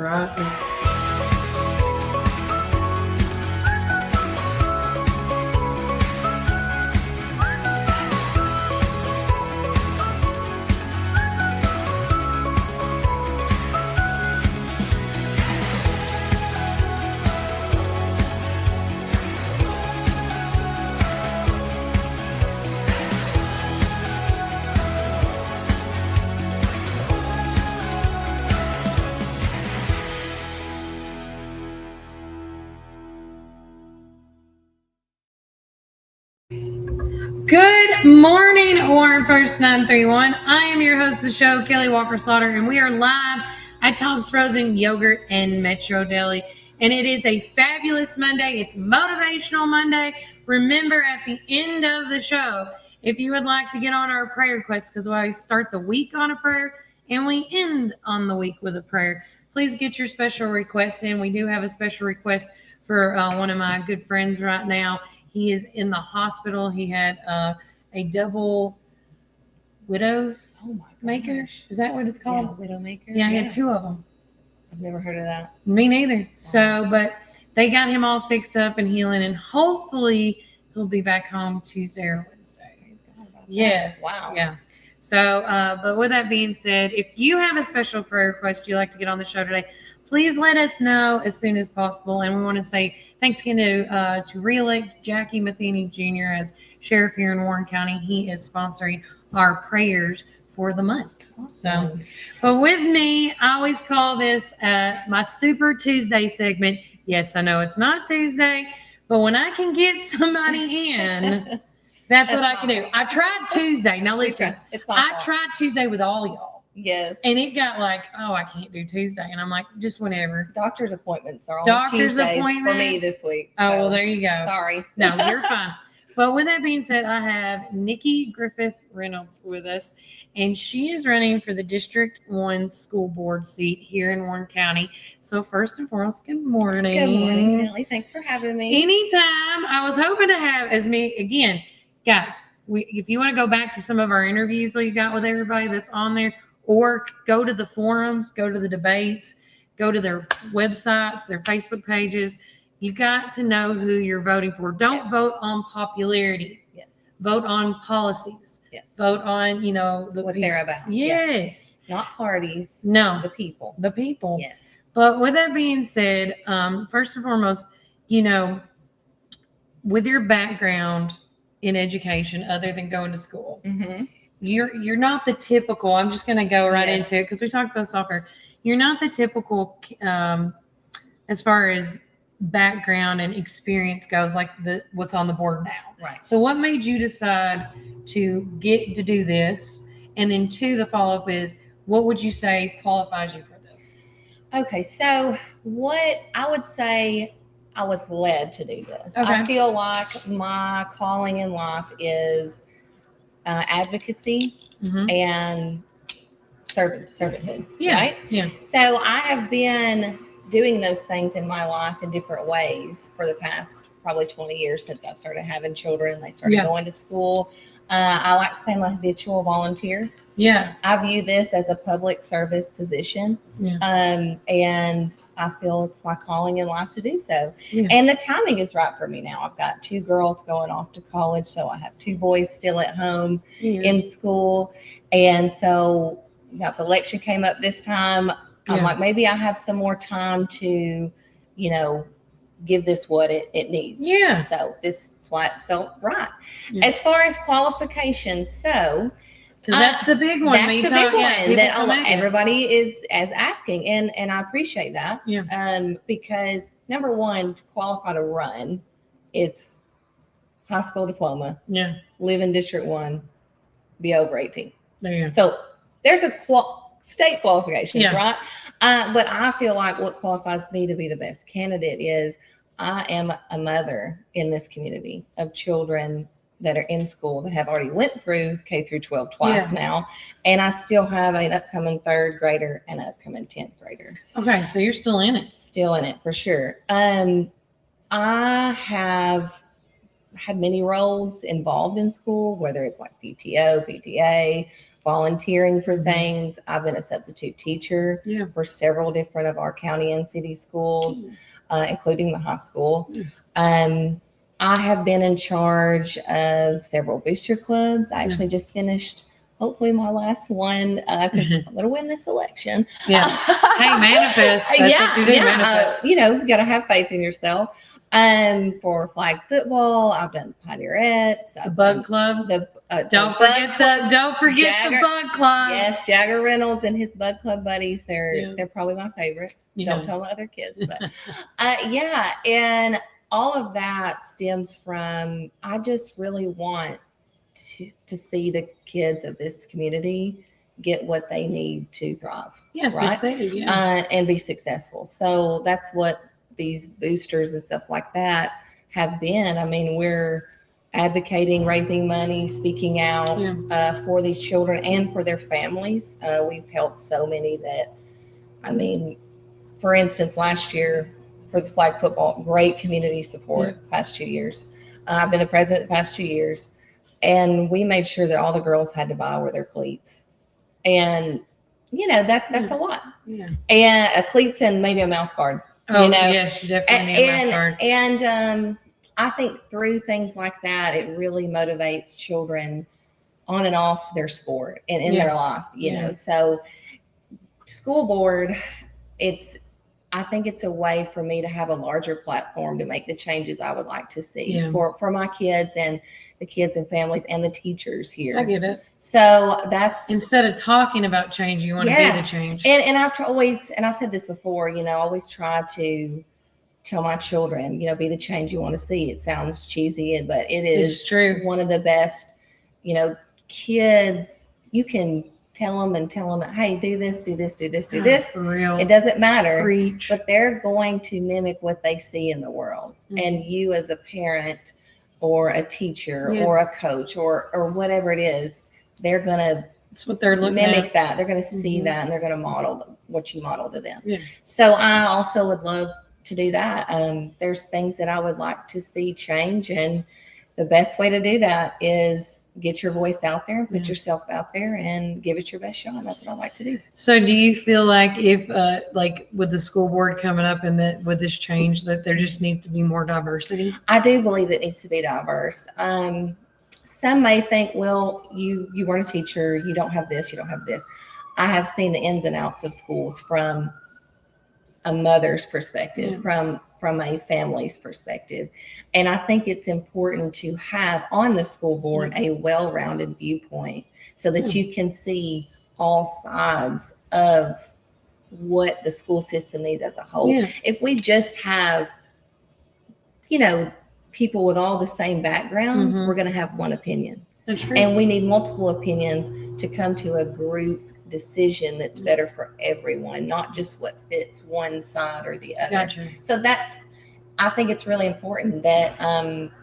right. Good morning, Warren First 931. I am your host of the show, Kelly Walker Slaughter, and we are live at Tom's Frozen Yogurt and Metro Deli. And it is a fabulous Monday. It's Motivational Monday. Remember, at the end of the show, if you would like to get on our prayer request, because we always start the week on a prayer and we end on the week with a prayer, please get your special request in. We do have a special request for one of my good friends right now. He is in the hospital. He had a double widow's maker. Is that what it's called? Yeah, widow maker. Yeah, he had two of them. I've never heard of that. Me neither. Wow. So, but they got him all fixed up and healing, and hopefully he'll be back home Tuesday or Wednesday. Yes. Wow. Yeah. So, but with that being said, if you have a special prayer request you'd like to get on the show today, please let us know as soon as possible. And we want to say thanks again to re-elect Jackie Matheny Jr. as sheriff here in Warren County. He is sponsoring our prayers for the month. So, but with me, I always call this my Super Tuesday segment. Yes, I know it's not Tuesday, but when I can get somebody in, that's what I can do. I tried Tuesday. Now listen, I tried Tuesday with all y'all. Yes. And it got like, oh, I can't do Tuesday. And I'm like, just whenever. Doctor's appointments are on Tuesdays for me this week. Oh, well, there you go. Sorry. No, you're fine. But with that being said, I have Nikki Griffith Reynolds with us, and she is running for the District 1 school board seat here in Warren County. So first and foremost, good morning. Good morning, Kelly. Thanks for having me. Anytime. I was hoping to have as me, again, guys, if you want to go back to some of our interviews we got with everybody that's on there, or go to the forums, go to the debates, go to their websites, their Facebook pages. You got to know who you're voting for. Don't vote on popularity. Yes. Vote on policies. Yes. Vote on, what they're about. Yes. Not parties. No. The people. The people. Yes. But with that being said, first and foremost, with your background in education, other than going to school, mm-hmm. You're not the typical. I'm just going to go right into it because we talked about software. You're not the typical as far as background and experience goes, like what's on the board now. Right. So what made you decide to get to do this? And then two, the follow-up is, what would you say qualifies you for this? Okay, so what I would say, I was led to do this. Okay. I feel like my calling in life is advocacy Mm-hmm. and servanthood. Yeah. Right? Yeah. So I have been doing those things in my life in different ways for the past probably 20 years since I've started having children. They started going to school. I like to say I'm a habitual volunteer. Yeah. I view this as a public service position. Yeah. And I feel it's my calling in life to do so. Yeah. And the timing is right for me now. I've got 2 girls going off to college, so I have 2 boys still at home in school. And so the election came up this time. I'm like, maybe I have some more time to, give this what it needs. Yeah. So this is why it felt right. Yeah. As far as qualifications, so because that's the big one. That's the big one that everybody is asking, and I appreciate that. Yeah. Because number one, to qualify to run, it's high school diploma. Yeah. Live in District 1, be over 18. There you go. So there's a state qualifications, right? But I feel like what qualifies me to be the best candidate is I am a mother in this community of children that are in school that have already went through K through 12 twice now. And I still have an upcoming 3rd grader and an upcoming 10th grader. Okay. So you're still in it. Still in it for sure. I have had many roles involved in school, whether it's like PTO, PTA, volunteering for Mhm. things. I've been a substitute teacher Yeah. for several different of our county and city schools, including the high school. Yeah. I have been in charge of several booster clubs. I actually just finished, hopefully, my last one because I'm going to win this election. Yeah. Hey, manifest. That's what you do, manifest. You got to have faith in yourself. For flag football, I've done Pioneerettes. The Bug Club. Don't forget the Bug Club. Yes, Jagger Reynolds and his Bug Club buddies. They're probably my favorite. Yeah. Don't tell my other kids. But and all of that stems from I just really want to see the kids of this community get what they need to thrive. Yes, right? Succeed, yeah. And be successful. So that's what these boosters and stuff like that have been. I mean, we're advocating, raising money, speaking out for these children and for their families. We've helped so many that, I mean, for instance, last year for the flag football, great community support past 2 years. I've been the president the past 2 years, and we made sure that all the girls had to buy their cleats. And, that's a lot. Yeah. And cleats and maybe a mouth guard. Oh, yes, you definitely need a mouth guard. And I think through things like that, it really motivates children on and off their sport and in their life, you know. So school board, I think it's a way for me to have a larger platform to make the changes I would like to see for my kids and the kids and families and the teachers here. I get it. So that's instead of talking about change, you want to be the change. And I've said this before, I always try to tell my children, be the change you want to see. It sounds cheesy, but it's true. One of the best, kids, you can tell them, hey, do this, do this, do this, do this. For real. It doesn't matter. Preach. But they're going to mimic what they see in the world. And you as a parent or a teacher or a coach or whatever it is, they're going to That's what they're looking mimic at. that. They're going to see that, and they're going to model what you model to them. Yeah. So I also would love to do that. There's things that I would like to see change, and the best way to do that is get your voice out there, put yourself out there, and give it your best shot. That's what I like to do. So do you feel like if like with the school board coming up and that with this change that there just needs to be more diversity? I do believe it needs to be diverse. Some may think, well, you weren't a teacher, you don't have this, you don't have this. I have seen the ins and outs of schools from a mother's perspective, from a family's perspective. And I think it's important to have on the school board a well-rounded viewpoint so that you can see all sides of what the school system needs as a whole. Yeah. If we just have, people with all the same backgrounds, we're going to have one opinion. That's true. And we need multiple opinions to come to a group decision that's better for everyone, not just what fits one side or the other. Gotcha. So I think it's really important that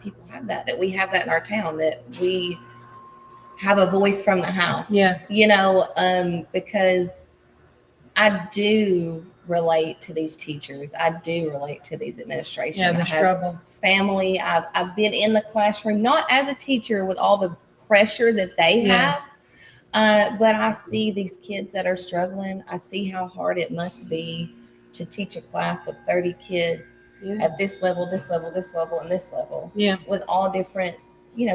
people have that we have that in our town, that we have a voice from the house. Yeah. Because I do relate to these teachers. I do relate to these administration. Yeah, the struggle. Family. I've been in the classroom, not as a teacher with all the pressure that they have, but I see these kids that are struggling. I see how hard it must be to teach a class of 30 kids at this level, this level, this level, and this level. Yeah. With all different,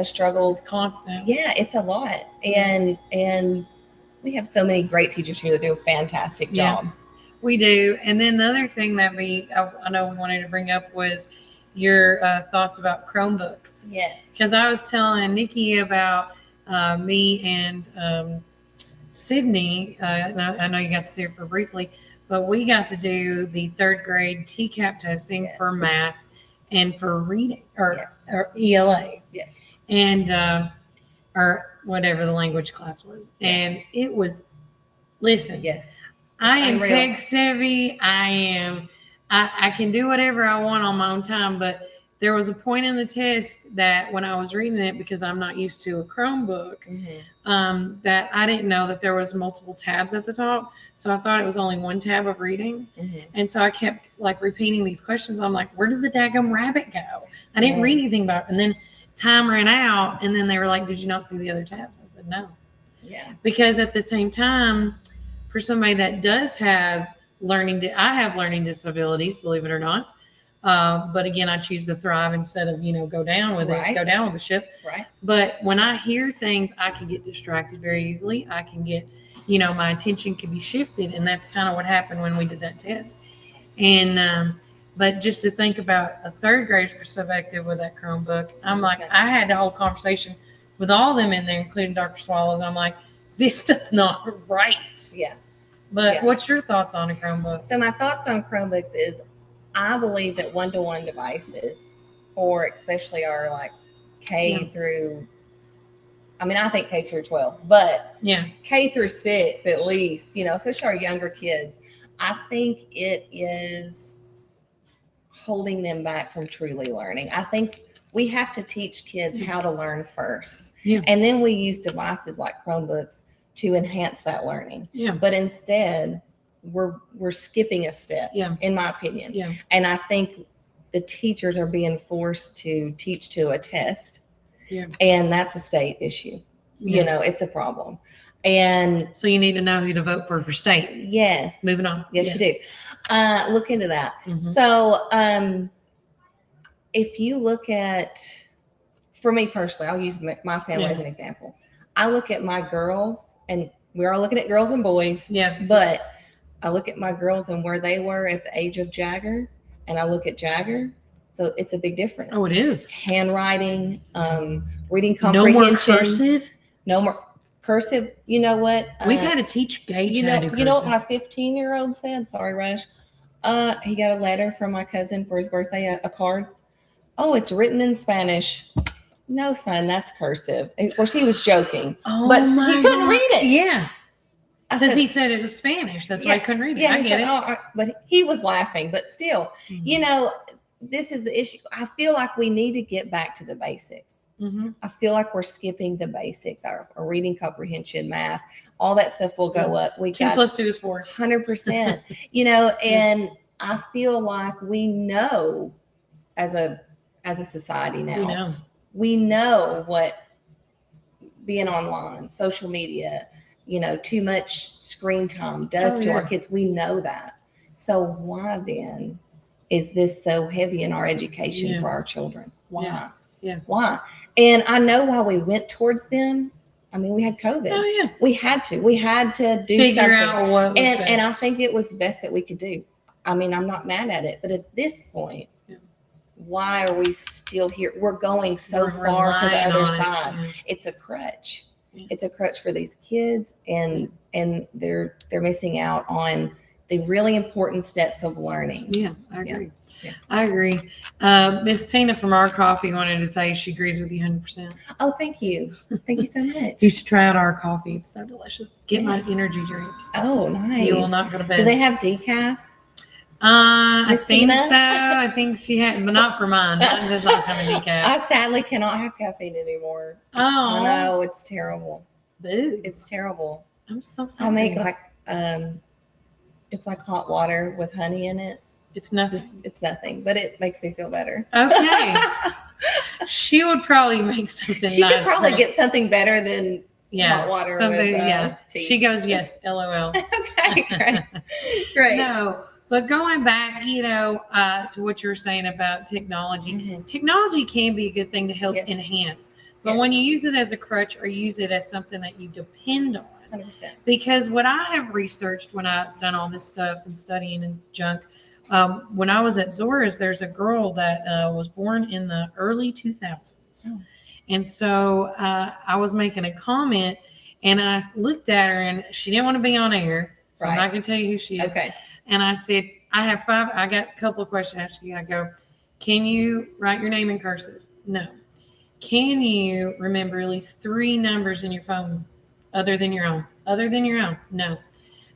struggles. It's constant. Yeah, it's a lot. And we have so many great teachers here that do a fantastic job. We do. And then the other thing that I know we wanted to bring up was your thoughts about Chromebooks. Yes. Because I was telling Nikki about me and Sydney. I know you got to see her for briefly, but we got to do the 3rd grade TCAP testing for math and for reading or ELA. Yes. And or whatever the language class was. Yeah. And it was, listen. Yes. I am tech savvy. I can do whatever I want on my own time, but there was a point in the test that when I was reading it, because I'm not used to a Chromebook, that I didn't know that there was multiple tabs at the top. So I thought it was only one tab of reading. And so I kept repeating these questions. I'm like, where did the daggum rabbit go? I didn't read anything about it. And then time ran out, and then they were like, did you not see the other tabs? I said, no. Yeah. Because at the same time, for somebody that does have I have learning disabilities, believe it or not. But again, I choose to thrive instead of, go down with it, go down with the ship. Right. But when I hear things, I can get distracted very easily. I can get, my attention can be shifted. And that's kind of what happened when we did that test. And, but just to think about a third grader's perspective with that Chromebook, I'm like, I had the whole conversation with all of them in there, including Dr. Swallows. I'm like, this does not right. Yeah. But what's your thoughts on a Chromebook? So my thoughts on Chromebooks is I believe that one-to-one devices, or especially our like K through, I think K through 12, but K through 6 at least, especially our younger kids, I think it is holding them back from truly learning. I think we have to teach kids how to learn first. Yeah. And then we use devices like Chromebooks to enhance that learning. Yeah. But instead, we're skipping a step, in my opinion. Yeah. And I think the teachers are being forced to teach to a test. Yeah. And that's a state issue. Yeah. It's a problem. And so you need to know who to vote for state. Yes. Moving on. Yes, you do. Look into that. Mm-hmm. So if you look at, for me personally, I'll use my family as an example. I look at my girls, and we are looking at girls and boys. Yeah. But I look at my girls and where they were at the age of Jagger, and I look at Jagger. So it's a big difference. Oh, it is. Handwriting, reading comprehension. No more cursive. No more cursive. You know what? We've had to teach Gage you know what my 15-year-old said? Sorry, Rush. He got a letter from my cousin for his birthday, a card. Oh, it's written in Spanish. No, son, that's cursive. Of course, he was joking. Oh, but he couldn't read it. Yeah. Because he said it was Spanish. That's why he couldn't read it. Yeah, I get it. But he was laughing. But still, this is the issue. I feel like we need to get back to the basics. Mm-hmm. I feel like we're skipping the basics. Our reading comprehension, math, all that stuff will go up. 2 + 2 is 4. 100%. And I feel like we know as a society now, we know what being online, social media, too much screen time does to our kids. We know that. So why then is this so heavy in our education for our children? Why? Yeah. Why? And I know why we went towards them. We had COVID. Oh, yeah. We had to do figure something. Out what was best. And I think it was the best that we could do. I'm not mad at it. But at this point, why are we still here? We're going so far to the other side. Yeah. It's a crutch. Yeah. It's a crutch for these kids, and they're missing out on the really important steps of learning. Yeah, I agree. Yeah. I agree. Miss Tina from Our Coffee wanted to say she agrees with you 100%. Oh, thank you. Thank you so much. You should try out Our Coffee. It's so delicious. Get my energy drink. Oh, nice. You will not go to bed. Do they have decaf? I think so. I think she had, but not for mine. Mine does not come in decaf. I sadly cannot have caffeine anymore. Oh, no, it's terrible. Boo. It's terrible. I'm so sorry. I make it's like hot water with honey in it. It's nothing. It's nothing, but it makes me feel better. Okay. She would probably make something. She could probably get something better than hot water. Something. With, tea. She goes, yes, LOL. Okay, great. Great. No. But going back, to what you were saying about technology, technology can be a good thing to help enhance. But when you use it as a crutch or use it as something that you depend on, 100%. Because what I have researched when I've done all this stuff and studying and junk, when I was at Zora's, there's a girl that was born in the early 2000s. Oh. And so I was making a comment, and I looked at her, and she didn't want to be on air. So I'm not going to tell you who she is. Okay. And I said, I got a couple of questions to ask you. I go, can you write your name in cursive? No. Can you remember at least 3 numbers in your phone other than your own? Other than your own? No.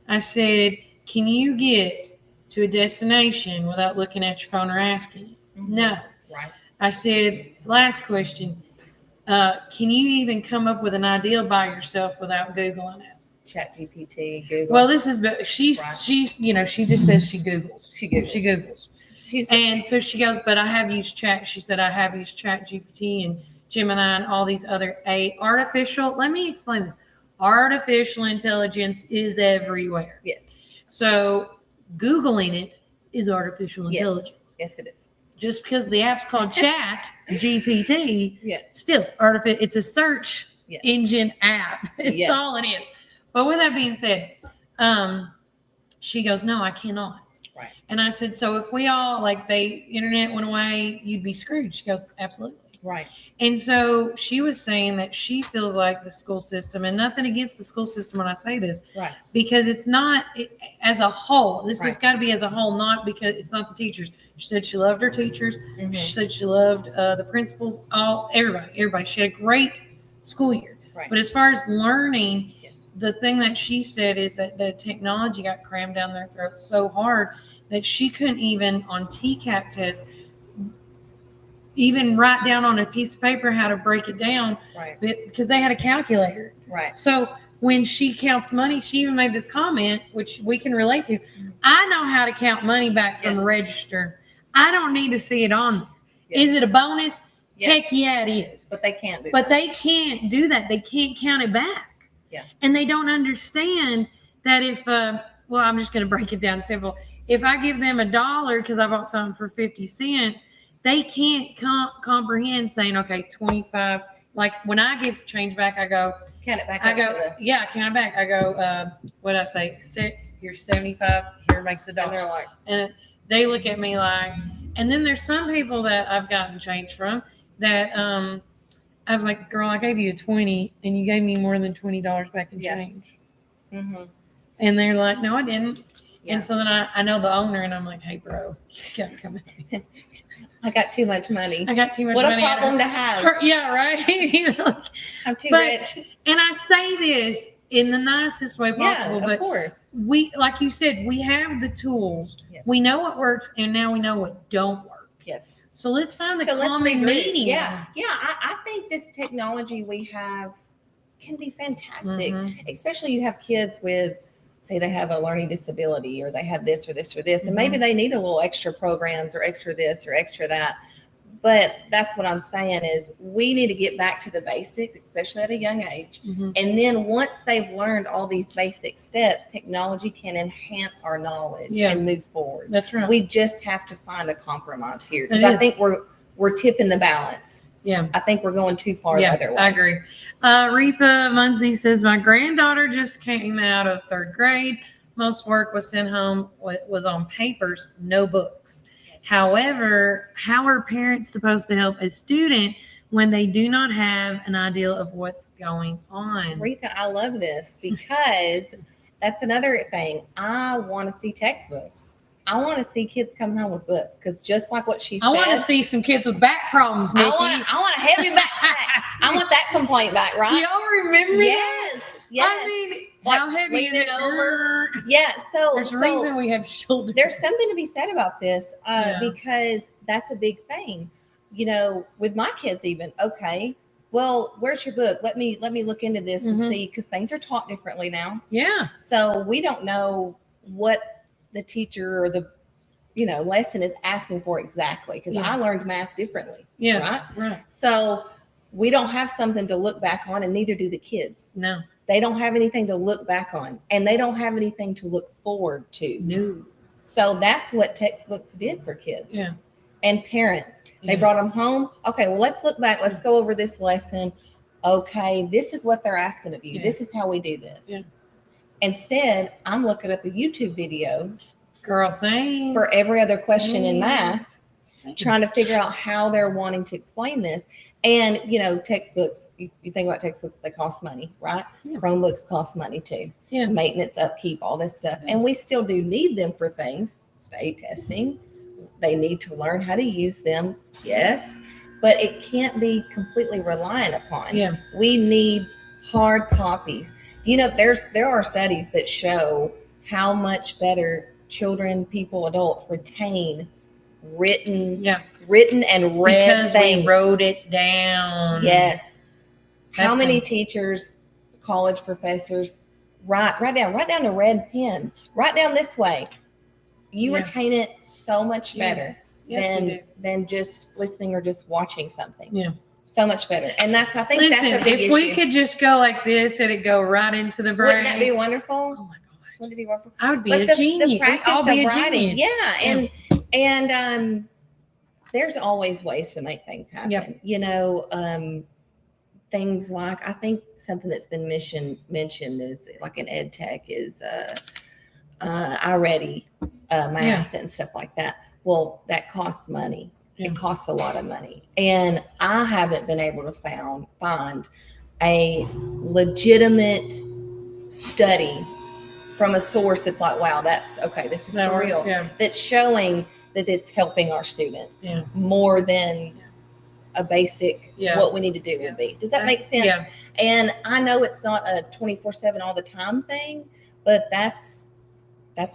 I said, can you get to a destination without looking at your phone or asking? Mm-hmm. No. Right. I said, last question, can you even come up with an idea by yourself without Googling it? ChatGPT, Google. Well, she's she just says she Googles. She Googles. And so she goes, but I have used chat. She said, I have used ChatGPT and Gemini and all these other let me explain this. artificial intelligence is everywhere. Yes. So Googling it is artificial intelligence. Yes, it is. Just because the app's called Chat GPT, Yes. still it's a search engine app. It's all it is. But with that being said, she goes, no, I cannot. Right. And I said, so if we all, like, the internet went away, you'd be screwed. She goes, absolutely. Right. And so she was saying that she feels like the school system, and nothing against the school system when I say this, right, because it's not as a whole. This has got to be as a whole, not because it's not the teachers. She said she loved her teachers. Mm-hmm. She said she loved the principals, everybody. She had a great school year. Right. But as far as learning, the thing that she said is that the technology got crammed down their throats so hard that she couldn't even on TCAP tests even write down on a piece of paper how to break it down, right, because they had a calculator. Right. So when she counts money, she even made this comment, which we can relate to. I know how to count money back from the register. I don't need to see it on there. Yes. Is it a bonus? Yes. Heck yeah, it is. But they can't do that. But they can't do that. They can't count it back. Yeah. And they don't understand that if, well, I'm just going to break it down simple. If I give them $1 because I bought something for 50 cents, they can't comprehend saying, okay, 25. Like when I give change back, I go, count it back. I go, count it back. I go, what I say? You're 75. Here makes $1. And they're like, and they look at me like, and then there's some people that I've gotten change from that, I was like, girl, I gave you a 20 and you gave me more than $20 back in change. Mm-hmm. And they're like, no, I didn't. Yeah. And so then I know the owner, and I'm like, hey, bro, you gotta come in. I got too much money. I got too much money. What a problem to have. Yeah, right? You know, like, I'm too rich. And I say this in the nicest way possible. Yeah, of course. We, like you said, we have the tools. Yes. We know what works, and now we know what don't work. Yes. So let's find the common medium. Yeah. I think this technology we have can be fantastic, especially you have kids with, say they have a learning disability, or they have this or this or this, and maybe they need a little extra programs or extra this or extra that. But that's what I'm saying is we need to get back to the basics, especially at a young age. And then once they've learned all these basic steps, technology can enhance our knowledge and move forward. That's right. We just have to find a compromise here, because I think we're tipping the balance. Yeah. I think we're going too far the other way. I agree. Retha Munsey says, my granddaughter just came out of 3rd grade. Most work was sent home, was on papers, no books. However, how are parents supposed to help a student when they do not have an idea of what's going on? Retha, I love this, because that's another thing. I want to see textbooks. I want to see kids coming home with books, because just like what she said, I want to see some kids with back problems, Nikki. I want a heavy backpack. I want that complaint back, right? Do y'all remember that? Yes. I mean, how heavy is it over? Yeah. So there's a reason we have shoulders. There's something to be said about this, because that's a big thing. You know, with my kids, even well, where's your book? Let me look into this to see, because things are taught differently now. Yeah. So we don't know what the teacher or the lesson is asking for exactly, because I learned math differently. Yeah. Right. So we don't have something to look back on, and neither do the kids. No. They don't have anything to look back on, and they don't have anything to look forward to. No. So that's what textbooks did for kids. Yeah. And parents. They brought them home. Okay, well, let's look back. Let's go over this lesson. Okay, this is what they're asking of you. This is how we do this. Yeah. Instead, I'm looking up a YouTube video. Girl, same. For every other question in math, trying to figure out how they're wanting to explain this. And, textbooks, you think about textbooks, they cost money, right? Yeah. Chromebooks cost money too. Yeah. Maintenance, upkeep, all this stuff. Yeah. And we still do need them for things, state testing. They need to learn how to use them. Yes. But it can't be completely reliant upon. Yeah. We need hard copies. There are studies that show how much better children, people, adults retain written and read because things. We wrote it down. Yes. How many teachers, college professors write down a red pen, write down this way. You retain it so much better than just listening or just watching something. Yeah. So much better. And I think Listen, that's a big if issue. we could just go like this and it go right into the brain. Wouldn't that be wonderful? Oh my gosh. Wouldn't it be wonderful? I would be But a the genius. practice I'll be of a writing. genius. Yeah. And there's always ways to make things happen. Yep. You know, things like, I think something that's been mentioned is like an ed tech is iReady math and stuff like that. Well, that costs money. Yeah. It costs a lot of money. And I haven't been able to find a legitimate study from a source that's like, wow, that's okay, this is for real. Yeah. That's showing that it's helping our students more than a basic what we need to do would be. Does that make sense? Yeah. And I know it's not a 24/7 all the time thing, but that's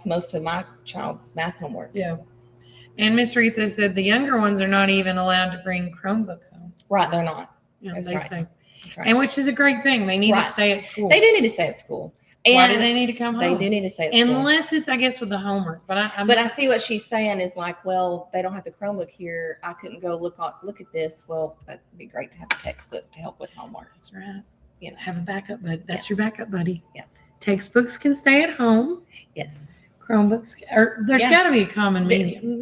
most of my child's math homework. Yeah. And Miss Retha said the younger ones are not even allowed to bring Chromebooks home. Right, they're not. Yeah, That's they right. stay. That's right. And which is a great thing. They need to stay at school. They do need to stay at school. And why do they need to come home? They do need to stay at school. Unless it's, I guess, with the homework. But I see what she's saying is like, well, they don't have the Chromebook here. I couldn't go look at this. Well, that'd be great to have a textbook to help with homework. That's right. You know, have a backup buddy. That's your backup buddy. Yeah. Textbooks can stay at home. Yes. Chromebooks, or there's got to be a common medium.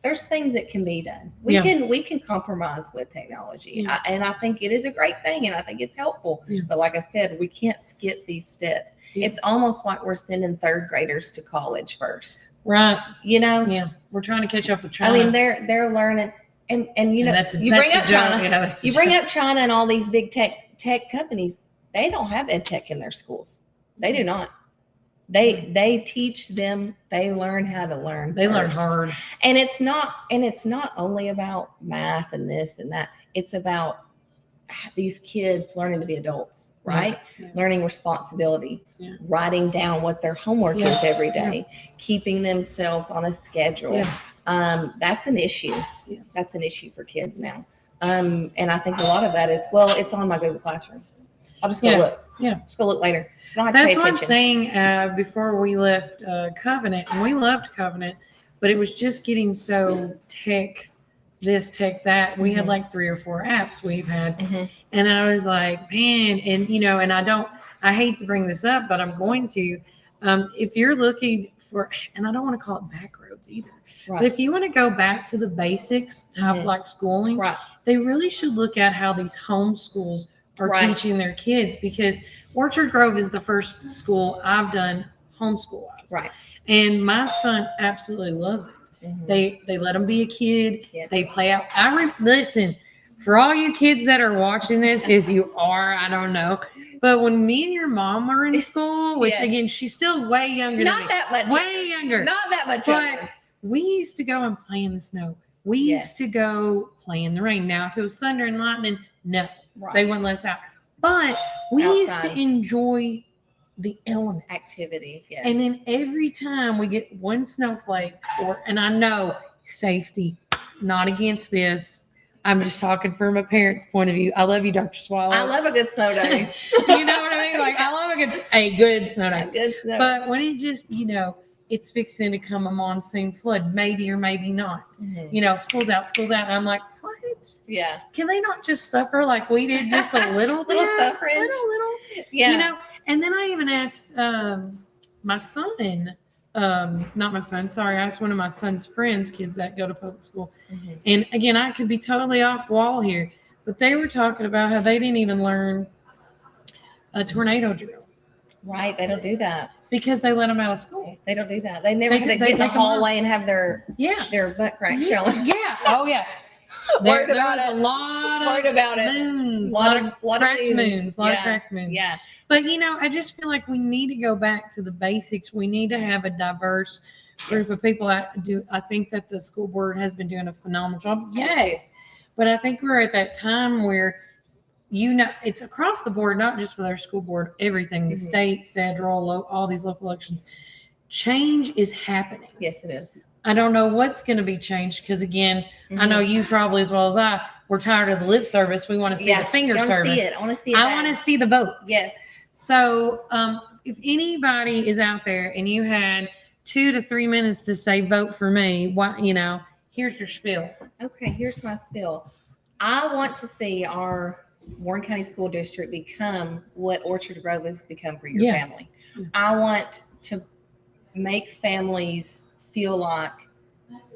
There's things that can be done. We can compromise with technology, and I think it is a great thing, and I think it's helpful. Yeah. But like I said, we can't skip these steps. Yeah. It's almost like we're sending third graders to college first, right? You know, we're trying to catch up with China. I mean, they're learning, and you know, you bring up China, you bring up China and all these big tech companies. They don't have ed tech in their schools. They do not. They teach them, they learn how to learn. They learn hard. And it's not only about math and this and that. It's about these kids learning to be adults, right? Yeah. Learning responsibility, writing down what their homework is every day, keeping themselves on a schedule. Yeah. That's an issue. Yeah. That's an issue for kids now. And I think a lot of that is, well, it's on my Google Classroom. I'll just go look. Yeah. Just go look later. That's one thing before we left Covenant, and we loved Covenant, but it was just getting so tech this, tech that. We had like 3 or 4 apps we've had. And I was like, man, and you know, and I hate to bring this up, but I'm going to, if you're looking for, and I don't want to call it back roads either, but if you want to go back to the basics type like schooling, they really should look at how these home schools are teaching their kids, because Orchard Grove is the first school I've done homeschool-wise. Right. And my son absolutely loves it. They let him be a kid. Yes. They play out. Listen, for all you kids that are watching this, if you are, I don't know. But when me and your mom were in school, which again, she's still way younger than me. Not that much. Way younger. Not that much younger. But we used to go and play in the snow. We used to go play in the rain. Now, if it was thunder and lightning, no. They wouldn't let us out. But we used to enjoy the element activity. Yes. And then every time we get one snowflake, and I know safety, not against this. I'm just talking from a parent's point of view. I love you, Dr. Swallow. I love a good snow day. You know what I mean? Like, I love a good snow day. A good snow. But when it just, you know, it's fixing to come a monsoon flood, maybe or maybe not. You know, school's out. And I'm like, what? Yeah. Can they not just suffer like we did, just a little bit? Little suffrage. Little. Yeah. You know, and then I even asked my son, not my son, sorry, I asked one of my son's friends, kids that go to public school. And again, I could be totally off wall here, but they were talking about how they didn't even learn a tornado drill. Right. They don't do that. Because they let them out of school. They don't do that. They never had to get in the hallway and have their butt crack showing. Yeah. Oh, yeah. There's a lot of moons. A lot of cracked moons. A lot of cracked moons. Yeah. But, you know, I just feel like we need to go back to the basics. We need to have a diverse group of people. I think that the school board has been doing a phenomenal job. Yes. But I think we're at that time where, you know, it's across the board, not just with our school board, everything, the state, federal, all these local elections. Change is happening. Yes, it is. I don't know what's going to be changed because, again, I know you probably as well as I, we're tired of the lip service. We want to see the finger service. See it. I want to see it. I want to see the vote. Yes. So if anybody is out there and you had 2 to 3 minutes to say, vote for me, why, you know, here's your spiel. Okay, here's my spiel. I want to see our Warren County School District become what Orchard Grove has become for your Yeah. family. I want to make families feel like,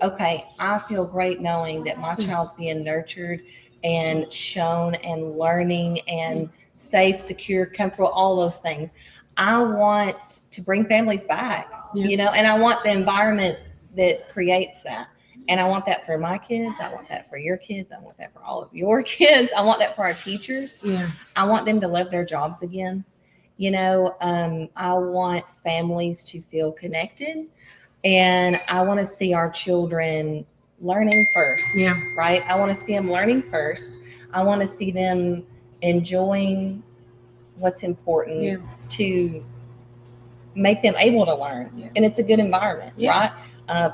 okay, I feel great knowing that my child's being nurtured and shown and learning and safe, secure, comfortable, all those things. I want to bring families back, you know, and I want the environment that creates that. And I want that for my kids. I want that for your kids. I want that for all of your kids. I want that for our teachers. Yeah. I want them to love their jobs again. You know, I want families to feel connected, and I want to see our children learning first. Yeah. Right. I want to see them learning first. I want to see them enjoying what's important to make them able to learn. Yeah. And it's a good environment, right?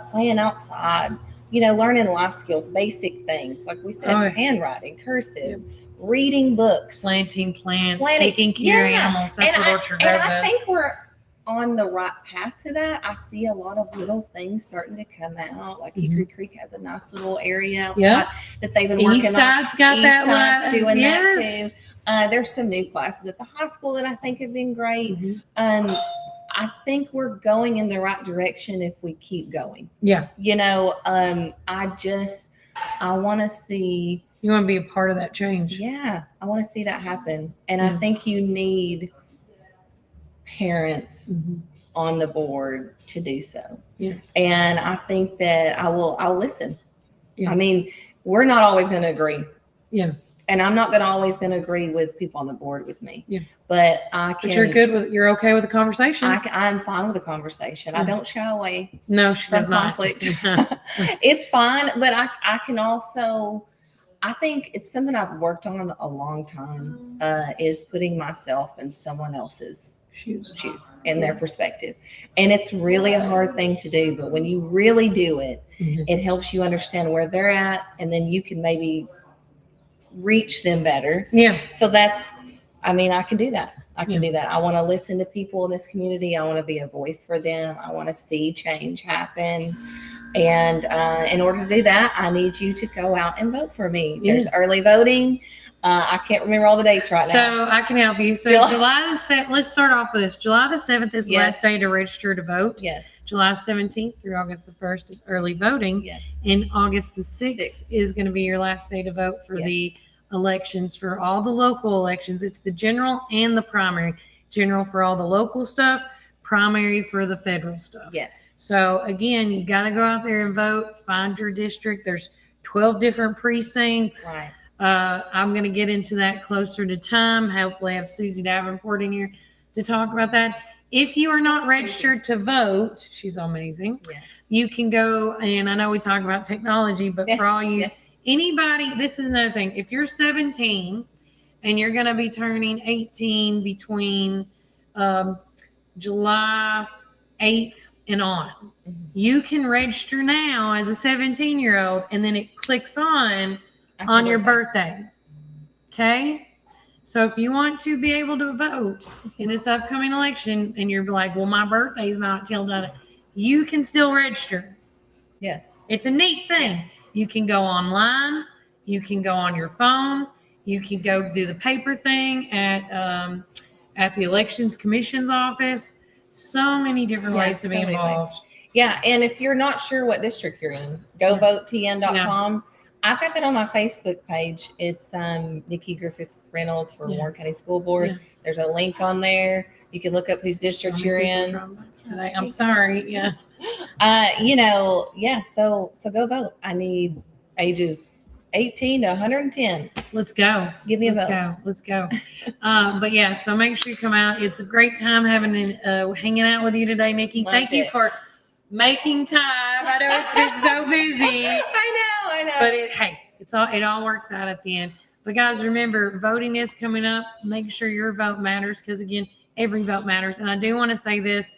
Playing outside, you know, learning life skills, basic things. Like we said, handwriting, cursive, reading books. Planting plants, taking care of animals. That's what Orchard Grove does. And I think we're on the right path to that. I see a lot of little things starting to come out. Like Hickory Creek has a nice little area outside that they've been working on. Eastside's got that one. Doing that too. There's some new classes at the high school that I think have been great. I think we're going in the right direction if we keep going. Yeah. You know, I want to see. You want to be a part of that change. Yeah. I want to see that happen. And I think you need parents on the board to do so. Yeah. And I think that I'll listen. Yeah. I mean, we're not always going to agree. Yeah. And I'm not always going to agree with people on the board with me. Yeah. But I can. But you're okay with the conversation. I'm fine with the conversation. I don't shy away. No, she does not. Conflict. It's fine. But I can also, I think it's something I've worked on a long time, is putting myself in someone else's shoes and their perspective. And it's really a hard thing to do. But when you really do it, it helps you understand where they're at. And then you can maybe reach them better. Yeah. So I can do that. I can do that. I want to listen to people in this community. I want to be a voice for them. I want to see change happen. And in order to do that, I need you to go out and vote for me. There's early voting. I can't remember all the dates right now. So I can help you. So July the 7th, let's start off with this. July the 7th is the last day to register to vote. Yes. July 17th through August the 1st is early voting. Yes. And August the 6th is going to be your last day to vote for the elections, for all the local elections. It's the general and the primary. General for all the local stuff, primary for the federal stuff. Yes. So again, you got to go out there and vote, find your district. There's 12 different precincts. Right. I'm going to get into that closer to time. Hopefully I have Susie Davenport in here to talk about that. If you are not registered to vote, she's amazing. Yes. You can go, and I know we talk about technology, but for all you, anybody, this is another thing. If you're 17 and you're going to be turning 18 between July 8th and on, you can register now as a 17-year-old, and then it clicks on your birthday. Okay? So if you want to be able to vote in this upcoming election and you're like, well, my birthday is not till done, you can still register. Yes. It's a neat thing. Yes. You can go online. You can go on your phone. You can go do the paper thing at the Elections Commission's office. So many different ways to be involved. Yeah, and if you're not sure what district you're in, govototn.com. Yeah. I've got that on my Facebook page. It's Nikki Griffith Reynolds for Warren County School Board. Yeah. There's a link on there. You can look up whose district you're in. Today. I'm sorry. Yeah. So go vote. I need ages 18 to 110. Let's go. Give me a vote. Let's go. But yeah, so make sure you come out. It's a great time hanging out with you today, Nikki. Thank you for making time. I know it's been so busy. I know. But it all works out at the end. But guys, remember, voting is coming up. Make sure your vote matters, because again, every vote matters. And I do want to say this.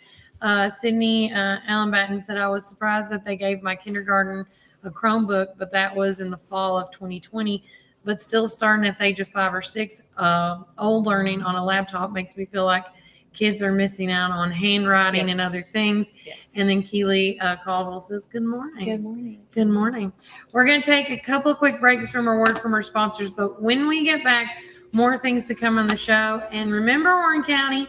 Sydney Allenbatten said, I was surprised that they gave my kindergarten a Chromebook, but that was in the fall of 2020. But still starting at the age of 5 or 6, old learning on a laptop makes me feel like kids are missing out on handwriting and other things. Yes. And then Keely Caldwell says, good morning. Good morning. Good morning. We're going to take a couple quick breaks from our word from our sponsors, but when we get back, more things to come on the show. And remember, Warren County,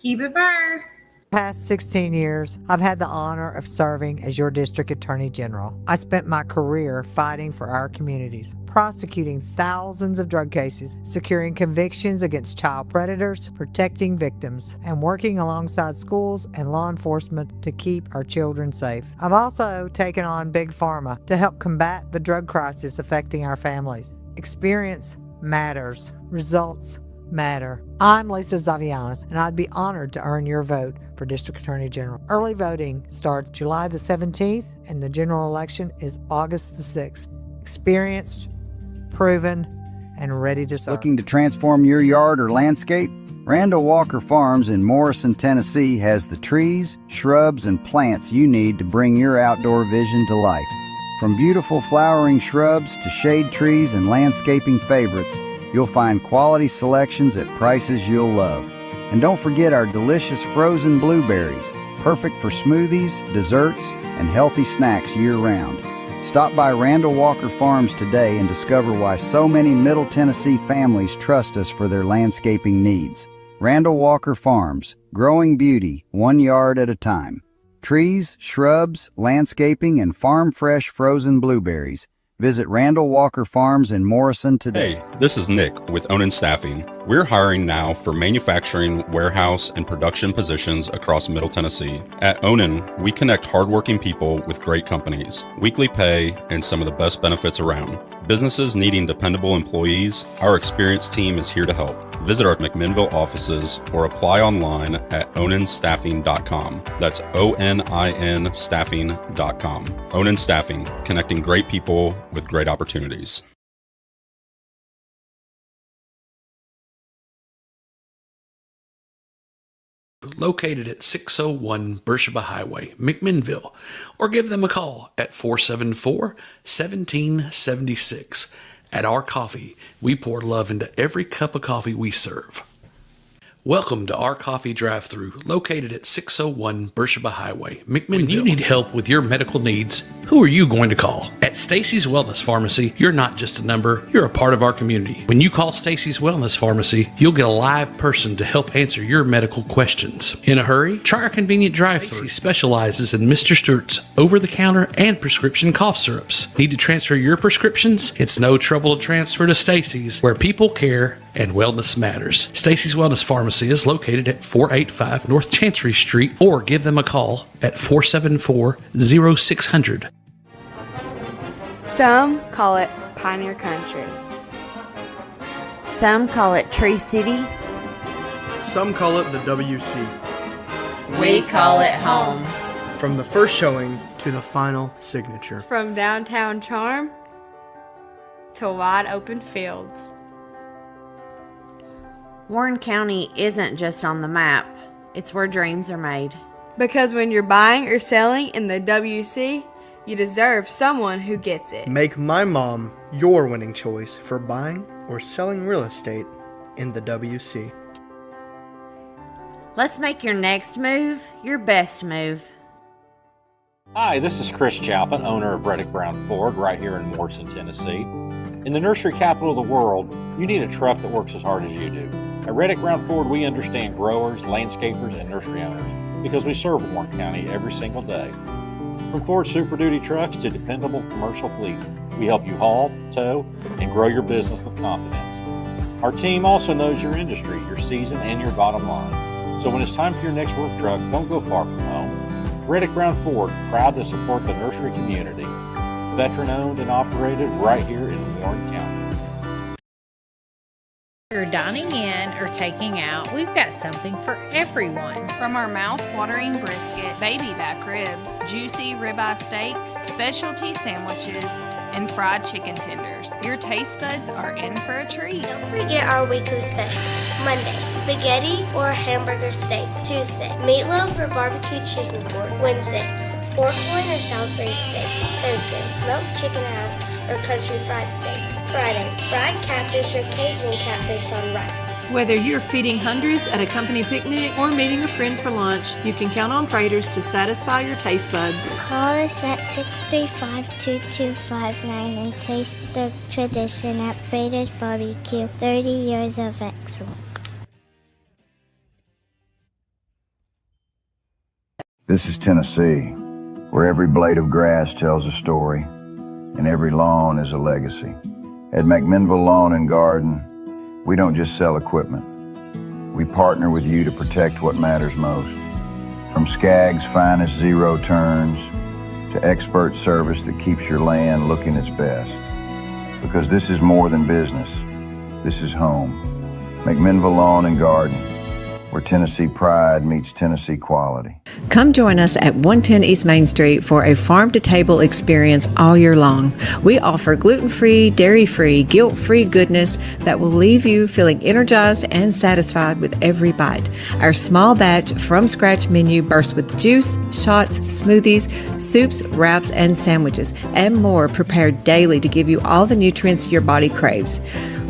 keep it first. Past 16 years, I've had the honor of serving as your district attorney general. I spent my career fighting for our communities, prosecuting thousands of drug cases, securing convictions against child predators, protecting victims, and working alongside schools and law enforcement to keep our children safe. I've also taken on Big Pharma to help combat the drug crisis affecting our families. Experience matters. Results matter. I'm Lisa Zavianis, and I'd be honored to earn your vote for District Attorney General. Early voting starts July the 17th, and the general election is August the 6th. Experienced, proven, and ready to serve. Looking to transform your yard or landscape? Randall Walker Farms in Morrison, Tennessee has the trees, shrubs, and plants you need to bring your outdoor vision to life. From beautiful flowering shrubs to shade trees and landscaping favorites, you'll find quality selections at prices you'll love. And don't forget our delicious frozen blueberries, perfect for smoothies, desserts, and healthy snacks year-round. Stop by Randall Walker Farms today and discover why so many Middle Tennessee families trust us for their landscaping needs. Randall Walker Farms, growing beauty 1 yard at a time. Trees, shrubs, landscaping, and farm-fresh frozen blueberries. Visit Randall Walker Farms in Morrison today. Hey, this is Nick with Onan Staffing. We're hiring now for manufacturing, warehouse, and production positions across Middle Tennessee. At Onan, we connect hardworking people with great companies, weekly pay, and some of the best benefits around. Businesses needing dependable employees, our experienced team is here to help. Visit our McMinnville offices or apply online at onanstaffing.com. That's ONIN staffing.com. Onan Staffing, connecting great people with great opportunities. Located at 601 Beersheba Highway, McMinnville, or give them a call at 474-1776. At Our Coffee, we pour love into every cup of coffee we serve. Welcome to Our Coffee Drive-Thru, located at 601 Beersheba Highway, McMinnville. When you need help with your medical needs, who are you going to call? At Stacy's Wellness Pharmacy, you're not just a number, you're a part of our community. When you call Stacy's Wellness Pharmacy, you'll get a live person to help answer your medical questions. In a hurry? Try our convenient drive-thru. Stacy specializes in Mr. Stewart's over-the-counter and prescription cough syrups. Need to transfer your prescriptions? It's no trouble to transfer to Stacy's, where people care and wellness matters. Stacy's Wellness Pharmacy is located at 485 North Chancery Street, or give them a call at 474-0600. Some call it Pioneer Country. Some call it Tree City. Some call it the WC. We call it home. From the first showing to the final signature. From downtown charm to wide open fields. Warren County isn't just on the map, it's where dreams are made. Because when you're buying or selling in the WC, you deserve someone who gets it. Make my mom your winning choice for buying or selling real estate in the WC. Let's make your next move your best move. Hi, this is Chris Chalpin, owner of Reddick Brown Ford right here in Morrison, Tennessee. In the nursery capital of the world, you need a truck that works as hard as you do. At Reddick Brown Ford, we understand growers, landscapers, and nursery owners because we serve Warren County every single day. From Ford Super Duty trucks to dependable commercial fleets, we help you haul, tow, and grow your business with confidence. Our team also knows your industry, your season, and your bottom line. So when it's time for your next work truck, don't go far from home. Reddick Brown Ford, proud to support the nursery community. Veteran owned and operated right here in Warren County. If you're dining in or taking out, we've got something for everyone. From our mouth-watering brisket, baby back ribs, juicy ribeye steaks, specialty sandwiches, and fried chicken tenders, your taste buds are in for a treat. Don't forget our weekly specials. Monday, spaghetti or hamburger steak. Tuesday, meatloaf or barbecue chicken pork. Wednesday, pork loin or Salisbury steak. Thursday, smoked chicken halves or country fried steak. Friday, fried catfish or Cajun catfish on rice. Whether you're feeding hundreds at a company picnic or meeting a friend for lunch, you can count on Praters to satisfy your taste buds. Call us at 635-2259 and taste the tradition at Prater's Barbecue. 30 years of excellence. This is Tennessee, where every blade of grass tells a story and every lawn is a legacy. At McMinnville Lawn and Garden, we don't just sell equipment. We partner with you to protect what matters most. From Skag's finest zero turns to expert service that keeps your land looking its best. Because this is more than business. This is home. McMinnville Lawn and Garden, where Tennessee pride meets Tennessee quality. Come join us at 110 East Main Street for a farm-to-table experience all year long. We offer gluten-free, dairy-free, guilt-free goodness that will leave you feeling energized and satisfied with every bite. Our small batch from-scratch menu bursts with juice, shots, smoothies, soups, wraps, and sandwiches, and more prepared daily to give you all the nutrients your body craves.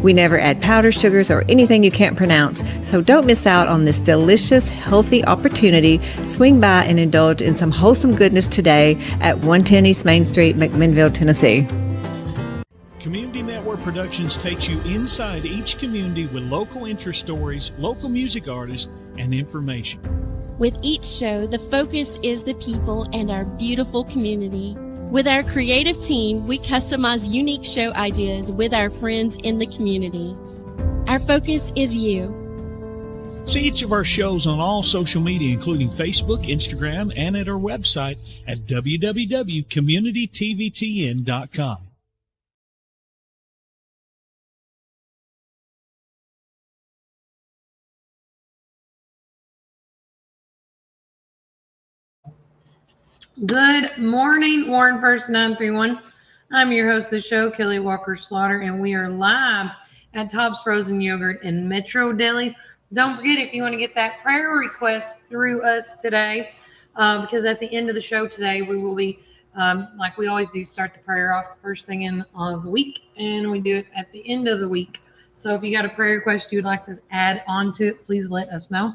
We never add powder, sugars, or anything you can't pronounce, so don't miss out on this delicious, healthy opportunity. Swing by and indulge in some wholesome goodness today at 110 East Main Street, McMinnville, Tennessee. Community Network Productions takes you inside each community with local interest stories, local music artists, and information. With each show, the focus is the people and our beautiful community. With our creative team, we customize unique show ideas with our friends in the community. Our focus is you. See each of our shows on all social media, including Facebook, Instagram, and at our website at www.communitytvtn.com. Good morning, Warren First 931. I'm your host of the show, Kelly Walker Slaughter, and we are live at Tops Frozen Yogurt in Metro Deli. Don't forget, if you want to get that prayer request through us today, because at the end of the show today, we will be, like we always do, start the prayer off first thing in the week, and we do it at the end of the week. So if you got a prayer request you would like to add on to it, please let us know.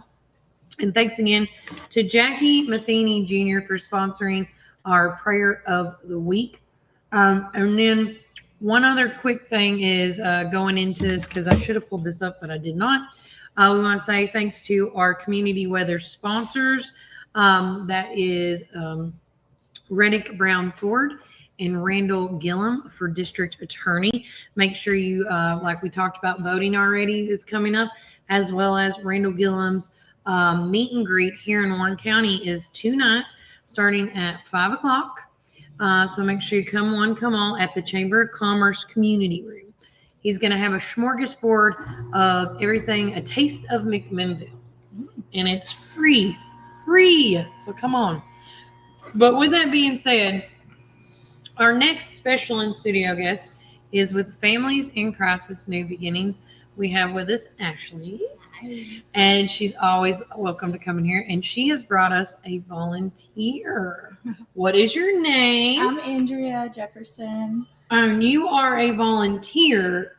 And thanks again to Jackie Matheny Jr. for sponsoring our prayer of the week. And then one other quick thing is going into this, because I should have pulled this up, but I did not. We want to say thanks to our community weather sponsors. That is Reddick Brown Ford and Randall Gillum for district attorney. Make sure you, like we talked about voting already, is coming up, as well as Randall Gillum's meet and greet here in Warren County is tonight, starting at 5 o'clock. So make sure you come one, come all at the Chamber of Commerce Community Room. He's going to have a smorgasbord of everything, a taste of McMinnville, and it's free. So come on. But with that being said, our next special in-studio guest is with Families in Crisis New Beginnings. We have with us Ashley. And she's always welcome to come in here. And she has brought us a volunteer. What is your name? I'm Andrea Jefferson. You are a volunteer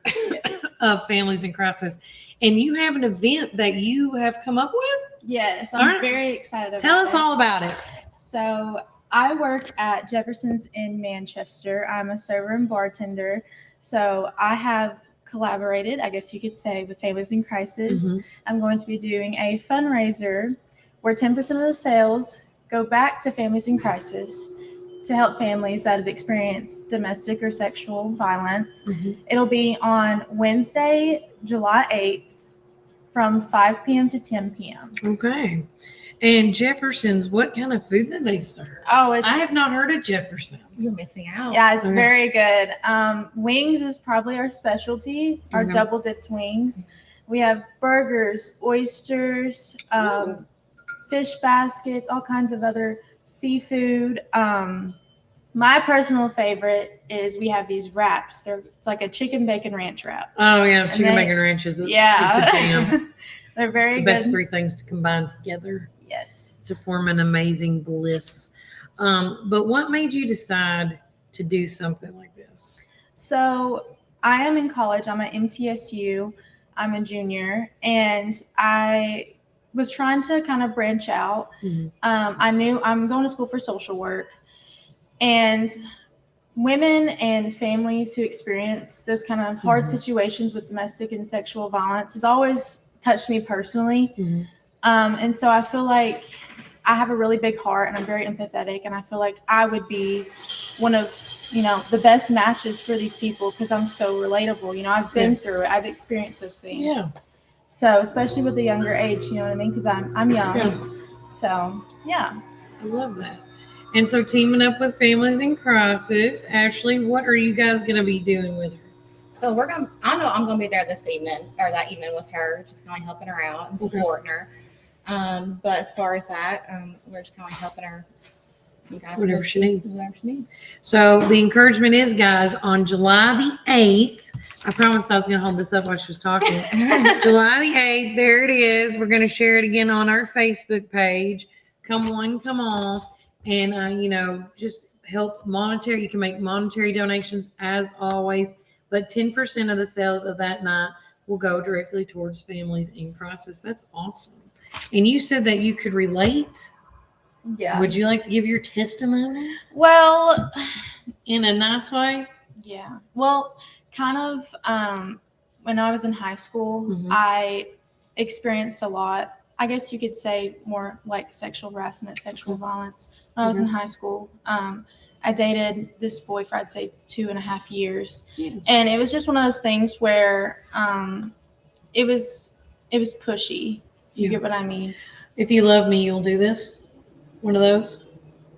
of Families in Crisis. And you have an event that you have come up with? Yes, I'm very excited about it. Tell us all about it. So I work at Jefferson's in Manchester. I'm a server and bartender. So I have collaborated, I guess you could say, with Families in Crisis. Mm-hmm. I'm going to be doing a fundraiser where 10% of the sales go back to Families in Crisis to help families that have experienced domestic or sexual violence. Mm-hmm. It'll be on Wednesday, July 8th from 5 p.m. to 10 p.m. Okay. And Jefferson's, what kind of food do they serve? Oh, I have not heard of Jefferson's. You're missing out. Yeah, it's very good. Wings is probably our specialty, our Mhm. double dipped wings. We have burgers, oysters, fish baskets, all kinds of other seafood. My personal favorite is we have these wraps. It's like a chicken bacon ranch wrap. Oh, yeah. Chicken bacon ranch is the jam. They're very the good. best three things to combine together. Yes. To form an amazing bliss. But what made you decide to do something like this? So I am in college. I'm at MTSU. I'm a junior, and I was trying to kind of branch out. I knew I'm going to school for social work, and women and families who experience those kind of hard situations with domestic and sexual violence has always touched me personally. And so I feel like I have a really big heart, and I'm very empathetic, and I feel like I would be one of, the best matches for these people because I'm so relatable. I've been through it. I've experienced those things. Yeah. So especially with the younger age, you know what I mean? Because I'm young. Yeah. So, yeah. I love that. And so teaming up with Families in Crisis, Ashley, what are you guys going to be doing with her? So I know I'm going to be there this evening, or that evening with her, just kind of helping her out and supporting her. But as far as that, we're just kind of helping her. Whatever she needs. So the encouragement is, guys, on July the 8th, I promised I was going to hold this up while she was talking. July the 8th, there it is. We're going to share it again on our Facebook page. Come one, come all. And, just help monetary. You can make monetary donations as always, but 10% of the sales of that night will go directly towards Families in Crisis. That's awesome. And you said that you could relate. Yeah. Would you like to give your testimony? Well, in a nice way? Yeah. Well, kind of when I was in high school, I experienced a lot, I guess you could say more like sexual harassment, sexual violence. When I was in high school, I dated this boy for, I'd say, 2.5 years. Yes. And it was just one of those things where it was pushy, if you get what I mean. If you love me, you'll do this. One of those?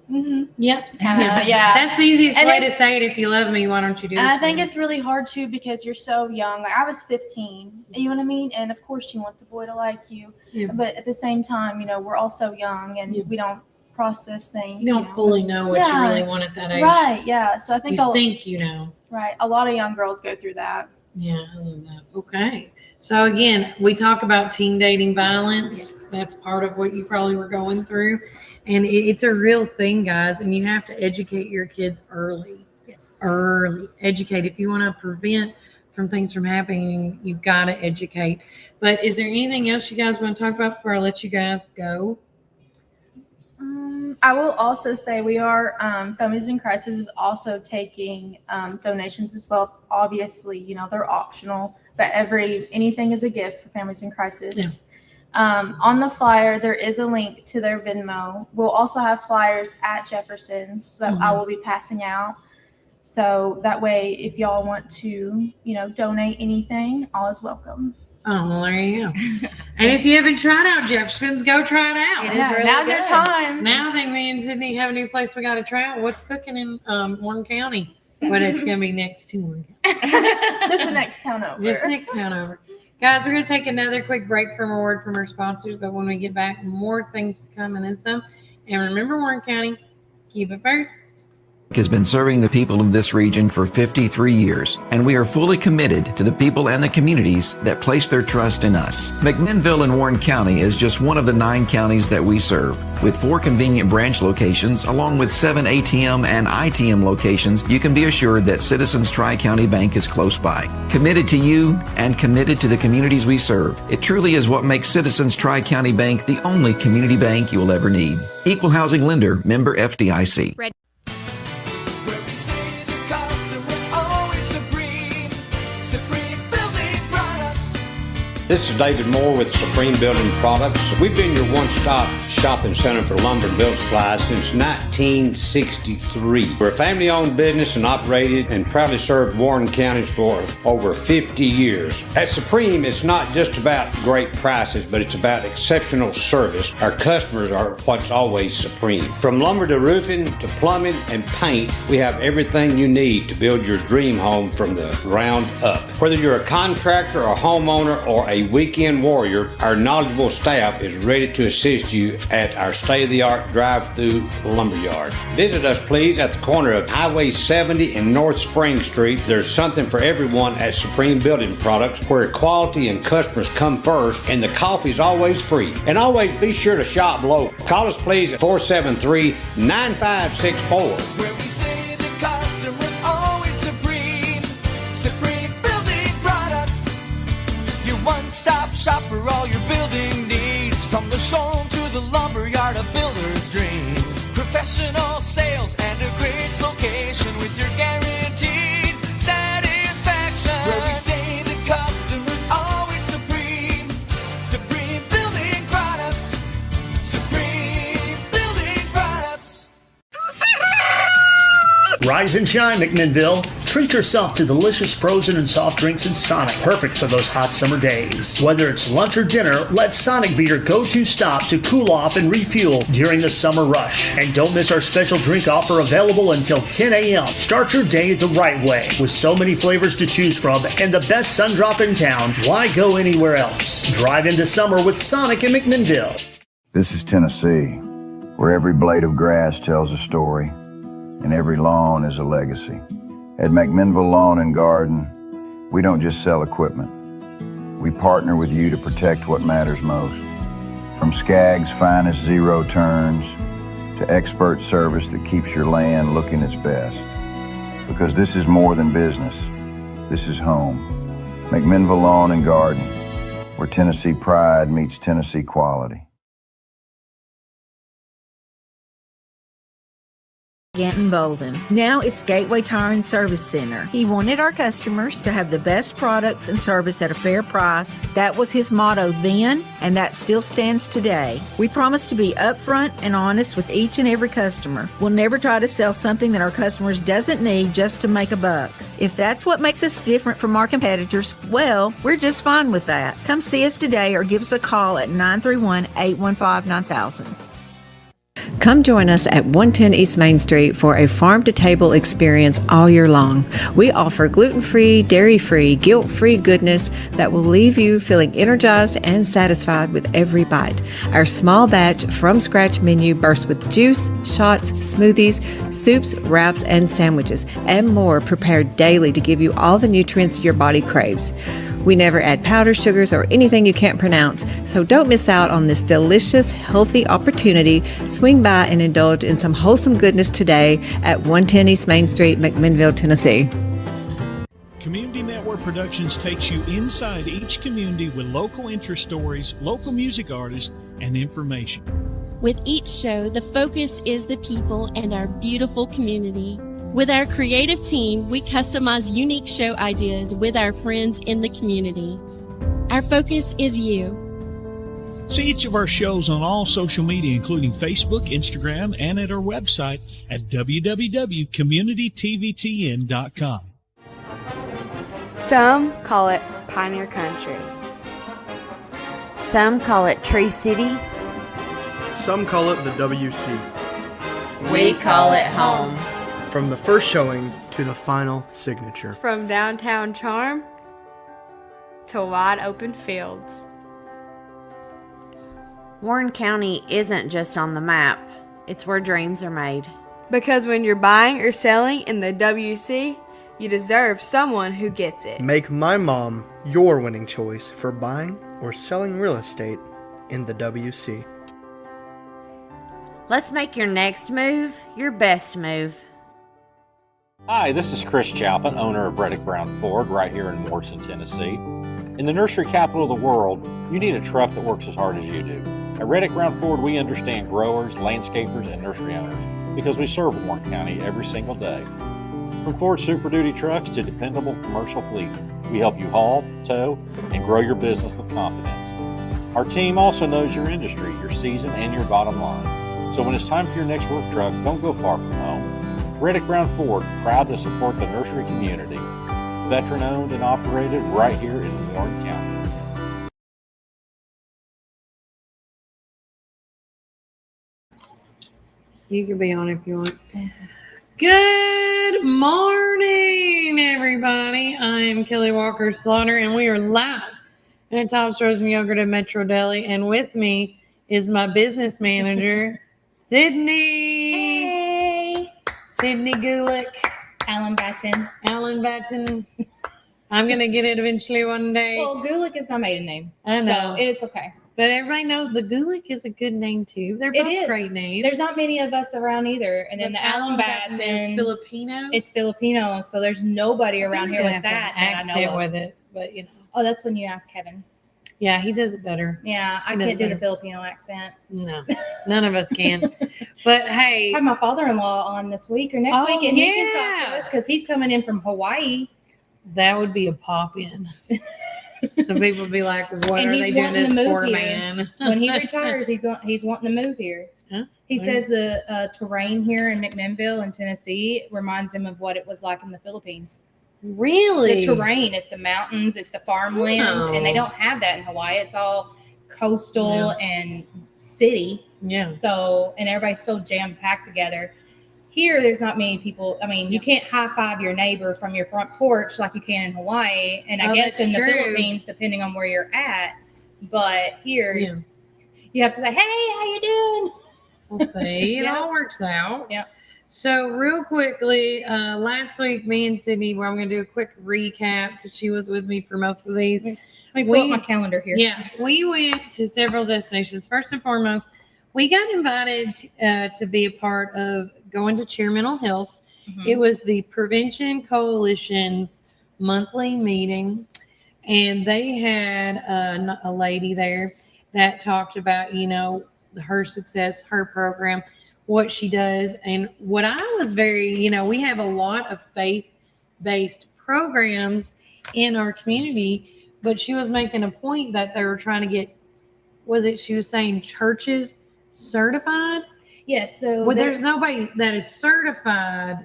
Yep. Yeah. That's the easiest way to say it. If you love me, why don't you do this? And I think it's really hard too because you're so young. Like, I was 15, you know what I mean? And of course you want the boy to like you. Yeah. But at the same time, we're all so young and we don't process things. You don't fully know what you really want at that age. Right, yeah. So I think Right. A lot of young girls go through that. Yeah, I love that. Okay. So again, we talk about teen dating violence. Yes. That's part of what you probably were going through. And it's a real thing, guys, and you have to educate your kids early. Yes. Early. Educate. If you want to prevent from things from happening, you've got to educate. But is there anything else you guys want to talk about before I let you guys go? I will also say we are, Families in Crisis is also taking donations as well. Obviously, they're optional, but anything is a gift for Families in Crisis. Yeah. On the flyer, there is a link to their Venmo. We'll also have flyers at Jefferson's that I will be passing out. So that way, if y'all want to, donate anything, all is welcome. Oh, well, there you go. And if you haven't tried out Jefferson's, go try it out. Now's your time. Now I think me and Sydney have a new place we got to try out. What's cooking in Warren County? But it's going to be next to Warren County. Just the next town over. Just next town over. Guys, we're going to take another quick break from a word from our sponsors, but when we get back, more things to come and then some. And remember, Warren County, keep it first. Has been serving the people of this region for 53 years, and we are fully committed to the people and the communities that place their trust in us. McMinnville in Warren County is just one of the 9 counties that we serve. With 4 convenient branch locations, along with 7 ATM and ITM locations, you can be assured that Citizens Tri-County Bank is close by. Committed to you and committed to the communities we serve. It truly is what makes Citizens Tri-County Bank the only community bank you will ever need. Equal housing lender, member FDIC. This is David Moore with Supreme Building Products. We've been your one-stop shopping center for lumber and build supplies since 1963. We're a family-owned business and operated and proudly served Warren County for over 50 years. At Supreme, it's not just about great prices, but it's about exceptional service. Our customers are what's always supreme. From lumber to roofing to plumbing and paint, we have everything you need to build your dream home from the ground up. Whether you're a contractor, a homeowner, or a weekend warrior, our knowledgeable staff is ready to assist you at our state-of-the-art drive-through lumberyard. Visit us, please, at the corner of Highway 70 and North Spring Street. There's something for everyone at Supreme Building Products, where quality and customers come first, and the coffee's always free. And always be sure to shop local. Call us, please, at 473-9564. Where we say the customer's always supreme. Supreme Building Products. You want From the showroom to the lumberyard, a builder's dream. Professional sales and a great location with your guaranteed satisfaction. Where we say the customer's always supreme. Supreme Building Products. Supreme Building Products. Rise and shine, McMinnville. Treat yourself to delicious frozen and soft drinks in Sonic, perfect for those hot summer days. Whether it's lunch or dinner, let Sonic be your go-to stop to cool off and refuel during the summer rush. And don't miss our special drink offer available until 10 a.m. Start your day the right way. With so many flavors to choose from and the best sun drop in town, why go anywhere else? Drive into summer with Sonic in McMinnville. This is Tennessee, where every blade of grass tells a story and every lawn is a legacy. At McMinnville Lawn and Garden, we don't just sell equipment. We partner with you to protect what matters most. From Skag's finest zero turns to expert service that keeps your land looking its best. Because this is more than business. This is home. McMinnville Lawn and Garden, where Tennessee pride meets Tennessee quality. Ganton Bolden. Now it's Gateway Tire and Service Center. He wanted our customers to have the best products and service at a fair price. That was his motto then, and that still stands today. We promise to be upfront and honest with each and every customer. We'll never try to sell something that our customers doesn't need just to make a buck. If that's what makes us different from our competitors, well, we're just fine with that. Come see us today or give us a call at 931-815-9000. Come join us at 110 East Main Street for a farm-to-table experience all year long. We offer gluten-free, dairy-free, guilt-free goodness that will leave you feeling energized and satisfied with every bite. Our small batch from-scratch menu bursts with juice, shots, smoothies, soups, wraps, and sandwiches, and more prepared daily to give you all the nutrients your body craves. We never add powder sugars or anything you can't pronounce, so don't miss out on this delicious, healthy opportunity. Swing by and indulge in some wholesome goodness today at 110 East Main Street, McMinnville, Tennessee. Community Network Productions takes you inside each community with local interest stories, local music artists, and information. With each show, the focus is the people and our beautiful community. With our creative team, we customize unique show ideas with our friends in the community. Our focus is you. See each of our shows on all social media, including Facebook, Instagram, and at our website at www.communitytvtn.com. Some call it Pioneer Country. Some call it Tree City. Some call it the WC. We call it home. From the first showing to the final signature. From downtown charm to wide open fields. Warren County isn't just on the map, it's where dreams are made. Because when you're buying or selling in the WC, you deserve someone who gets it. Make my mom your winning choice for buying or selling real estate in the WC. Let's make your next move your best move. Hi, this is Chris Chalpin, owner of Reddick Brown Ford right here in Morrison, Tennessee. In the nursery capital of the world, you need a truck that works as hard as you do. At Reddick Brown Ford, we understand growers, landscapers, and nursery owners because we serve Warren County every single day. From Ford Super Duty trucks to dependable commercial fleet, we help you haul, tow, and grow your business with confidence. Our team also knows your industry, your season, and your bottom line. So when it's time for your next work truck, don't go far from home. Reddick Brown Ford, proud to support the nursery community. Veteran owned and operated right here in Warren County. You can be on if you want. Good morning, everybody. I'm Kelly Walker Slaughter, and we are live at Tops Frozen Yogurt at Metro Deli. And with me is my business manager, Sydney. Hey. Sydney Gulick. Alan Batten. I'm going to get it eventually one day. Well, Gulick is my maiden name. I know. So it's okay. But everybody knows the Gulick is a good name, too. They're both great names. There's not many of us around either. And then the Alan Batten is Filipino. It's Filipino, so there's nobody around here with that. Accent with it, but you know. Oh, that's when you ask Kevin. Yeah, he does it better. Yeah, I He does can't do the better. Filipino accent. No, none of us can. But hey, I have my father-in-law on this week or next Oh, week, and he can yeah. talk to us because he's coming in from Hawaii. that would be a pop in. So people would be like, what And are he's they doing wanting this to move poor here. man? When he retires, he's wanting to move here. Huh? He Where? says the terrain here in McMinnville in Tennessee reminds him of what it was like in the Philippines. Really? The terrain, it's the mountains, it's the farmlands, and they don't have that in Hawaii. It's all coastal and city. Yeah. So, and everybody's so jam-packed together. Here, there's not many people. I mean, you can't high-five your neighbor from your front porch like you can in Hawaii, and I Oh, guess that's in the true. Philippines, depending on where you're at. But here, Yeah. you have to say, "Hey, how you doing?" We'll see. It Yeah. all works out. Yeah. So real quickly, last week, me and Sydney, well, I'm going to do a quick recap because she was with me for most of these. Let me pull up my calendar here. Yeah, we went to several destinations. First and foremost, we got invited to be a part of going to Cheer Mental Health. Mhm. It was the Prevention Coalition's monthly meeting, and they had a lady there that talked about, her success, her program, what she does. And what I was very, we have a lot of faith-based programs in our community, but she was making a point that they were trying to get, she was saying churches certified? Yes. So Well, there's nobody that is certified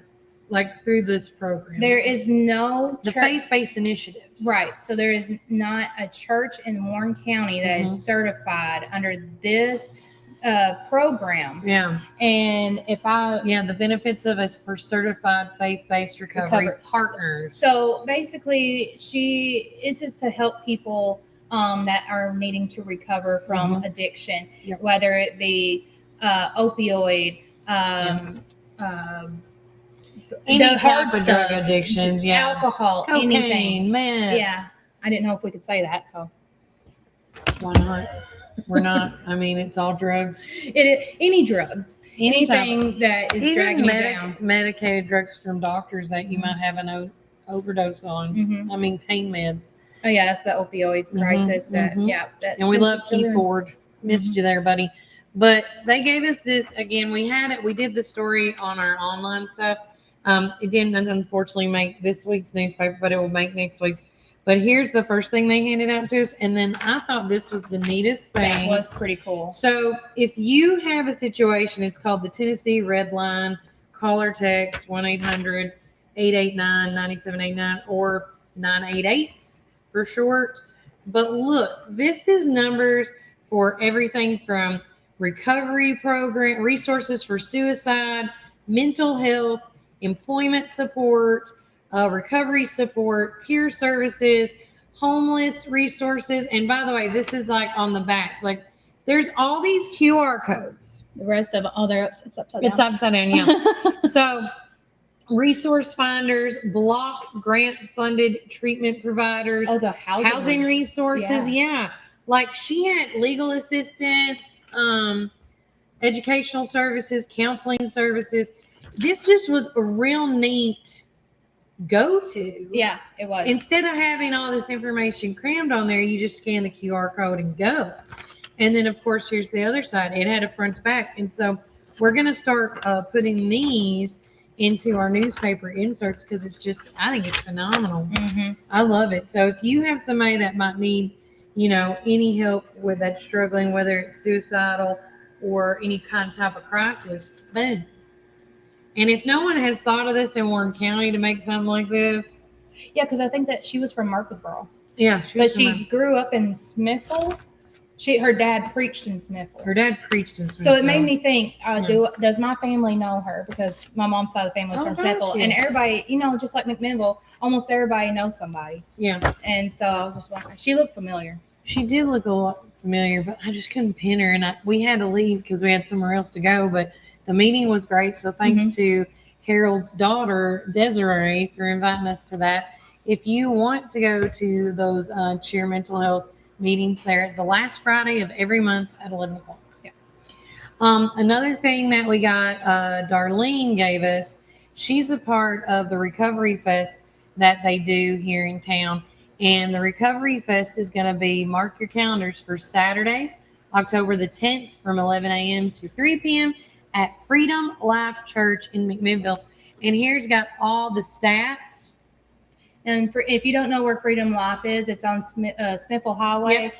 like through this program. there is no the church- faith-based initiatives. Right. So there is not a church in Warren County that is certified under this program. Yeah. And the benefits of us for certified faith-based recovery partners. So basically, this is to help people that are needing to recover from addiction, whether it be opioid, Any the hard type of drug stuff, addictions, alcohol, cocaine, anything. meth. Yeah, I didn't know if we could say that, so Why not? We're not. I mean, it's all drugs. Any drugs, Any type anything that is Even dragging you down. medicated drugs from doctors that you might have an overdose on. I mean, pain meds. Oh yeah, that's the opioid crisis. That and we Jensen's love still Keith doing. Ford. Missed you there, buddy. But they gave us this again. We had it. We did the story on our online stuff. It didn't unfortunately make this week's newspaper, but it will make next week's. But here's the first thing they handed out to us, and then I thought this was the neatest thing. That was pretty cool. So if you have a situation, it's called the Tennessee Red Line. Call or text 1-800-889-9789 or 988 for short. But look, this is numbers for everything from recovery program, resources for suicide, mental health, employment support, recovery support, peer services, homeless resources. And by the way, this is like on the back. Like there's all these QR codes. The rest of it, it's upside down. It's upside down, yeah. So resource finders, block grant funded treatment providers. Oh, the housing resources. Yeah. Like she had legal assistance, educational services, counseling services. This just was a real neat go-to. Yeah, it was. Instead of having all this information crammed on there, you just scan the QR code and go. And then, of course, here's the other side. It had a front to back. And so we're going to start putting these into our newspaper inserts because I think it's phenomenal. I love it. So if you have somebody that might need, any help with that struggling, whether it's suicidal or any kind of type of crisis, boom. And if no one has thought of this in Warren County to make something like this. Yeah, because I think that she was from Murfreesboro. Yeah. She grew up in Smithville. Her dad preached in Smithville. So it made me think, does my family know her? Because my mom's side of the family was from Smithville. And everybody, just like McMinnville, almost everybody knows somebody. Yeah. And so I was just wondering, she looked familiar. She did look a lot familiar, but I just couldn't pin her. And we had to leave because we had somewhere else to go. But the meeting was great. So thanks to Harold's daughter, Desiree, for inviting us to that. If you want to go to those Cheer Mental Health meetings, there the last Friday of every month at 11 o'clock. Yeah. Another thing that we got, Darlene gave us, she's a part of the Recovery Fest that they do here in town. And the Recovery Fest is going to be, mark your calendars, for Saturday, October the 10th from 11 a.m. to 3 p.m. at Freedom Life Church in McMinnville. And here's got all the stats. And if you don't know where Freedom Life is, it's on Smithville Highway,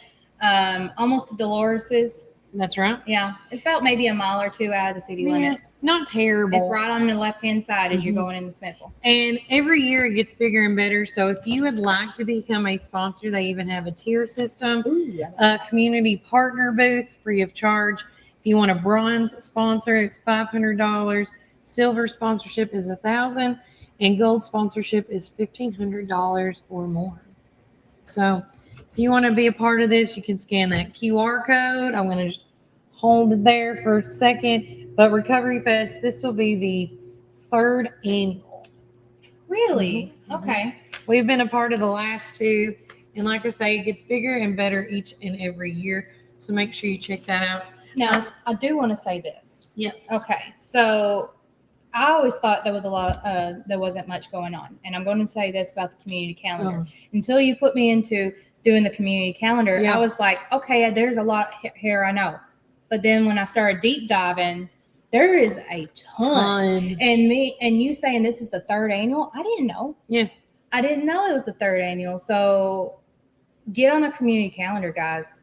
almost to Dolores's. That's right. Yeah. It's about maybe a mile or two out of the city limits. Not terrible. It's right on the left-hand side as you're going into Smithville. And every year it gets bigger and better. So if you would like to become a sponsor, they even have a tier system, a community partner booth free of charge. If you want a bronze sponsor, it's $500. Silver sponsorship is $1,000, and gold sponsorship is $1,500 or more. So if you want to be a part of this, you can scan that QR code. I'm going to just hold it there for a second. But Recovery Fest, this will be the 3rd annual. Really? Okay. We've been a part of the last 2. And like I say, it gets bigger and better each and every year. So make sure you check that out. Now, I do want to say this. Yes. Okay. So I always thought there was there wasn't much going on. And I'm going to say this about the community calendar. Until you put me into doing the community calendar, I was like, okay, there's a lot here, I know. But then when I started deep diving, there is a ton. And you saying this is the 3rd annual, I didn't know. Yeah. I didn't know it was the 3rd annual. So get on the community calendar, guys.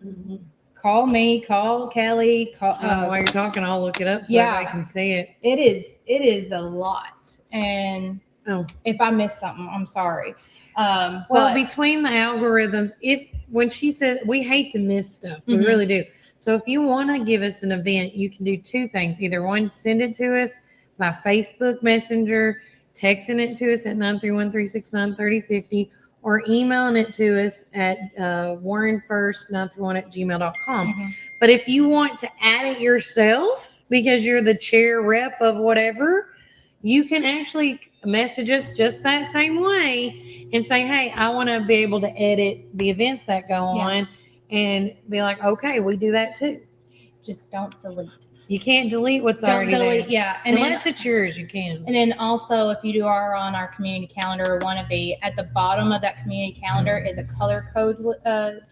Call me, call Kelly. While you're talking, I'll look it up so I can see it. It is a lot. And if I missed something, I'm sorry. Well, between the algorithms, when she said we hate to miss stuff, we really do. So if you want to give us an event, you can do 2 things. Either one, send it to us by Facebook Messenger, texting it to us at 931-369-3050, or emailing it to us at warrenfirst931@gmail.com. But if you want to add it yourself because you're the chair rep of whatever, you can actually message us just that same way and say, hey, I want to be able to edit the events that go on, and be like, okay, we do that too. Just don't delete. You can't delete what's already there. Yeah. And unless it's yours, you can. And then also, if you are on our community calendar or want to be, at the bottom of that community calendar is a color code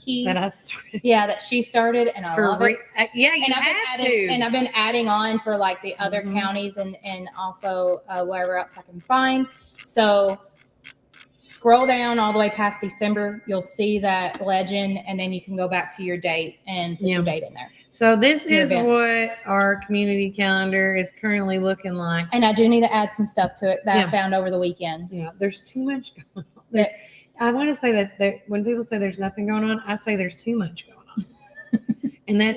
key. That I started. Yeah, that she started, and I love it. Yeah, you have to. And I've been adding on for like the other counties and also wherever else I can find. So scroll down all the way past December. You'll see that legend, and then you can go back to your date and put your date in there. So this is what our community calendar is currently looking like. And I do need to add some stuff to it that I found over the weekend. Yeah, there's too much going on. I want to say that when people say there's nothing going on, I say there's too much going on. And that,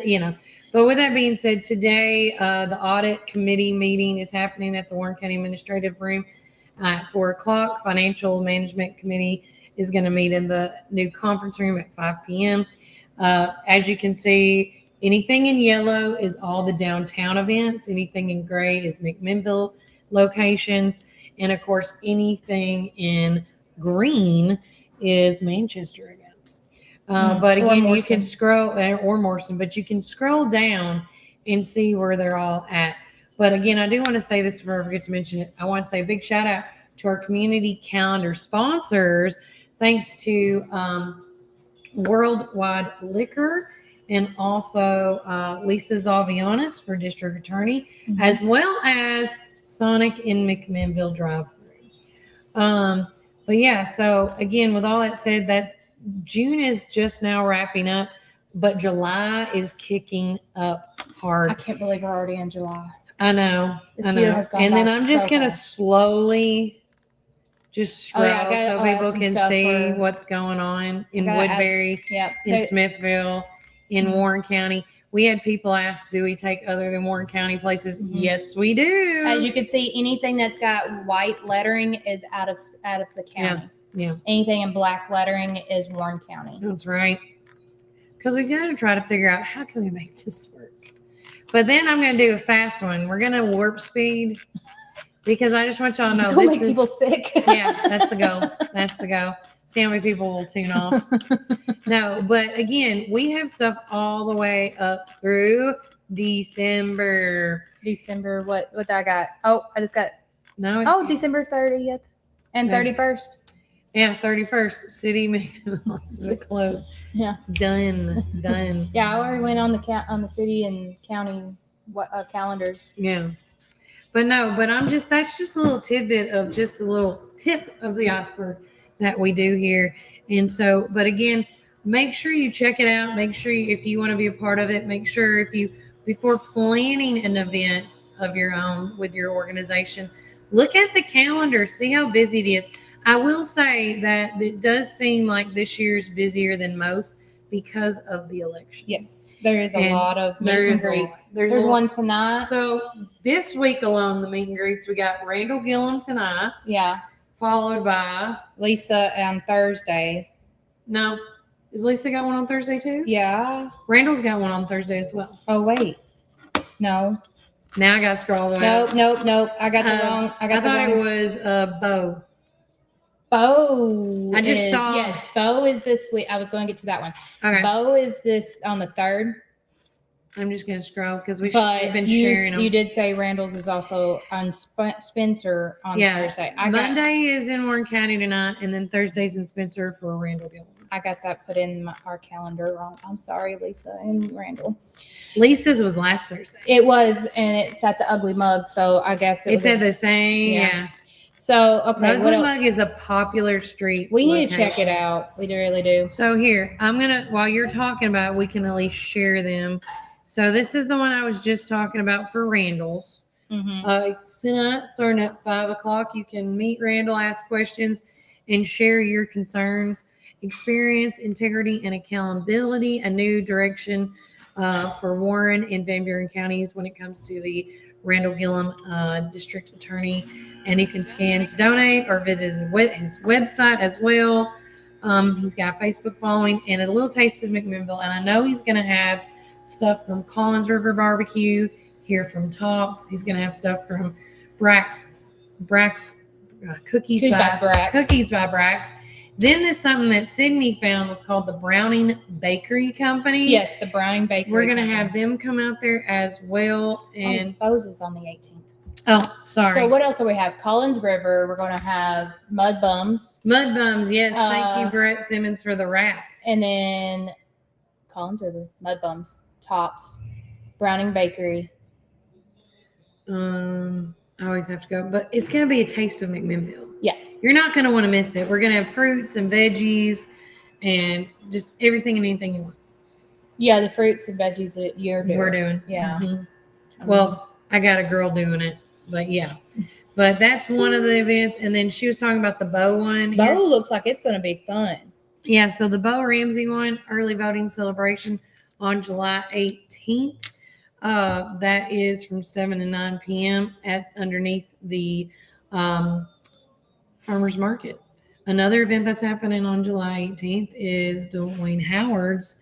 but with that being said, today the audit committee meeting is happening at the Warren County Administrative Room at 4:00. Financial Management Committee is going to meet in the new conference room at 5 p.m. As you can see, anything in yellow is all the downtown events. Anything in gray is McMinnville locations. And of course, anything in green is Manchester events. But again, you can scroll, or Morrison, but you can scroll down and see where they're all at. But again, I do want to say this before I forget to mention it. I want to say a big shout out to our community calendar sponsors. Thanks to Worldwide Liquor, and also Lisa Zavianis for District Attorney, as well as Sonic in McMinnville drive-thru. But yeah, so again, with all that said, that June is just now wrapping up, but July is kicking up hard. I can't believe we're already in July. I know. This year has gone and then by I'm just so going to fast. slowly just scroll so people some can stuff see for- what's going on in gotta add- Woodbury, Yep. in Smithville, in Warren County. We had people ask, do we take other than Warren County places? Yes, we do. As you can see, anything that's got white lettering is out of the county. Yeah. Anything in black lettering is Warren County. That's right. Because we got to try to figure out how can we make this work. But then I'm going to do a fast one. We're going to warp speed because I just want y'all to know Don't this make people sick. Yeah, that's the goal. That's the goal. See how many people will tune off. No, but again, we have stuff all the way up through December. December, what I got? Oh, I just got no. December 30th and 31st. Yeah, 31st. City close. Yeah. Done. Yeah, I already went on the city and county calendars. Yeah. But no, that's just a little tidbit of just a little tip of the iceberg that we do here. And so, but again, make sure you check it out. Make sure if you want to be a part of it, make sure before planning an event of your own with your organization, look at the calendar, see how busy it is. I will say that it does seem like this year's busier than most because of the election. Yes, there is a lot of meet and greets. There's one tonight. So this week alone, the meet and greets, we got Randall Gillum tonight. Yeah. Followed by Lisa on Thursday. No. Is Lisa got one on Thursday too? Yeah. Randall's got one on Thursday as well. Oh, wait. No. Now I got to scroll the Nope. I got the wrong. I thought it was Bo. Bo. I just saw. Yes, Bo is this week. I was going to get to that one. Okay. Bo is this on the 3rd. I'm just going to scroll because we've been sharing them. You did say Randall's is also on Spencer on Thursday. Monday is in Warren County tonight, and then Thursday's in Spencer for Randall Gillum. I got that put in our calendar wrong. I'm sorry, Lisa and Randall. Lisa's was last Thursday. It was, and it's at the Ugly Mug, so I guess it's at the same. Yeah. So, okay. The Ugly Mug is a popular street. We need to check it out. We really do. So here, while you're talking about it, we can at least share them. So this is the one I was just talking about for Randall's. Mm-hmm. It's tonight, starting at 5:00. You can meet Randall, ask questions, and share your concerns. Experience, integrity, and accountability. A new direction for Warren and Van Buren counties when it comes to the Randall Gillum District Attorney. And you can scan to donate or visit his website as well. He's got a Facebook following and a little taste of McMinnville. And I know he's going to have stuff from Collins River Barbecue, here from Tops. He's going to have stuff from Brack's Cookies by Brack's. Then there's something that Sydney found was called the Browning Bakery Company. Yes, the Browning Bakery. We're going to have them come out there as well. And Bose is on the 18th. Oh, sorry. So what else do we have? Collins River. We're going to have Mud Bums. Mud Bums, yes. Thank you, Brett Simmons, for the wraps. And then Collins River, Mud Bums, Tops, Browning Bakery. I always have to go, but it's going to be a taste of McMinnville. Yeah. You're not going to want to miss it. We're going to have fruits and veggies and just everything and anything you want. Yeah, the fruits and veggies that you're doing. We're doing. Yeah. Mm-hmm. Well, I got a girl doing it, but yeah. But that's one of the events. And then she was talking about the Bo one. Bo looks like it's going to be fun. Yeah, so the Bo Ramsey one, early voting celebration on July 18th. That is from 7 to 9 p.m. underneath the Farmers Market. Another event that's happening on July 18th is Dwayne Howard's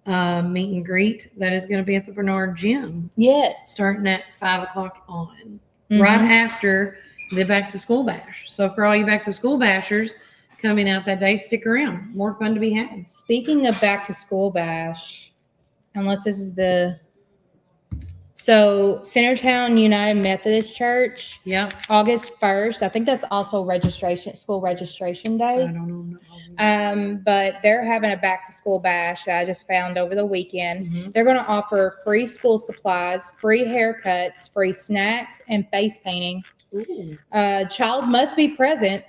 meet and greet. That is going to be at the Bernard Gym. Yes. Starting at 5:00 on. Right after the back to school bash. So for all you back to school bashers coming out that day, stick around. More fun to be had. Speaking of back to school bash, unless this is so Centertown United Methodist Church. Yeah. August 1st. I think that's also school registration day. I don't know. But they're having a back to school bash that I just found over the weekend. Mm-hmm. They're going to offer free school supplies, free haircuts, free snacks, and face painting. Child must be present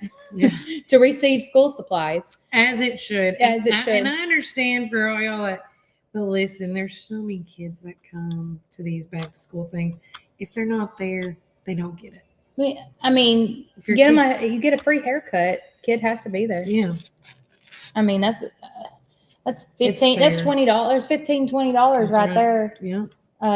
to receive school supplies. As it should. And I understand for all y'all that, but listen, there's so many kids that come to these back to school things. If they're not there, they don't get it. I mean, you get a free haircut. Kid has to be there. Yeah. I mean, that's $15. That's $20. $15-$20 right there. Yeah.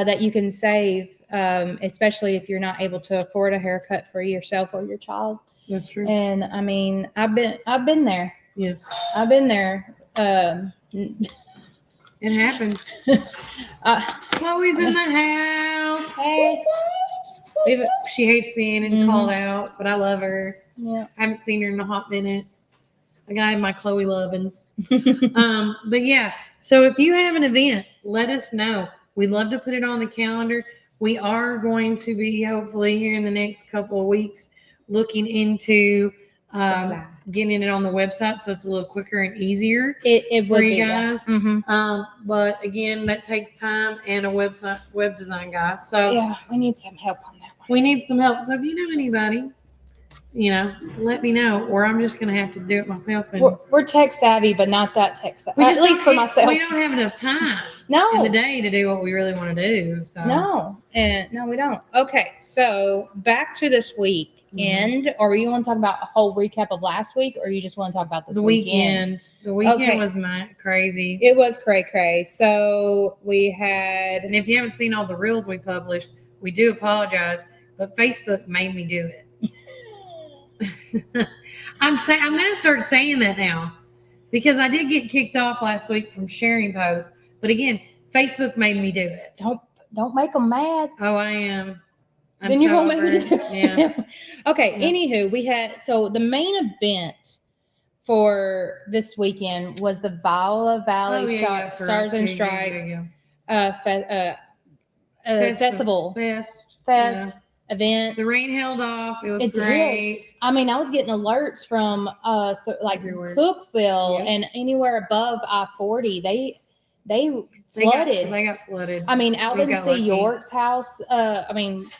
That you can save, especially if you're not able to afford a haircut for yourself or your child. That's true. And I mean, I've been there. Yes. I've been there. It happens. Chloe's in the house. Hey. She hates being called out, but I love her. Yeah. I haven't seen her in a hot minute. I got my Chloe Lovins. But yeah, so if you have an event, let us know. We'd love to put it on the calendar. We are going to be hopefully here in the next couple of weeks looking into getting it on the website so it's a little quicker and easier It for would you be, yeah. guys. Mm-hmm. But again, that takes time and a web design guy. So Yeah, we need some help on that one. we need some help. So if you know anybody, let me know, or I'm just gonna have to do it myself. And We're tech savvy, but not that tech savvy. we At just least don't- for myself. We don't have enough time No. in the day to do what we really want to do. So No, we don't. Okay, so back to this week. Or you want to talk about a whole recap of last week, or you just want to talk about this weekend? The weekend was crazy. It was cray. So we had, and if you haven't seen all the reels we published, we do apologize, but Facebook made me do it. I'm going to start saying that now because I did get kicked off last week from sharing posts, but again, Facebook made me do it. Don't make them mad. Oh, I am. Then you won't make me do it. Yeah. Okay. Yeah. Anywho, we had the main event for this weekend was the Viola Valley Stars and Stripes festival event. The rain held off. It was great. Did. I mean, I was getting alerts from everywhere. Cookville and anywhere above I-40. They flooded. They got flooded. I mean, Alvin C. York's house,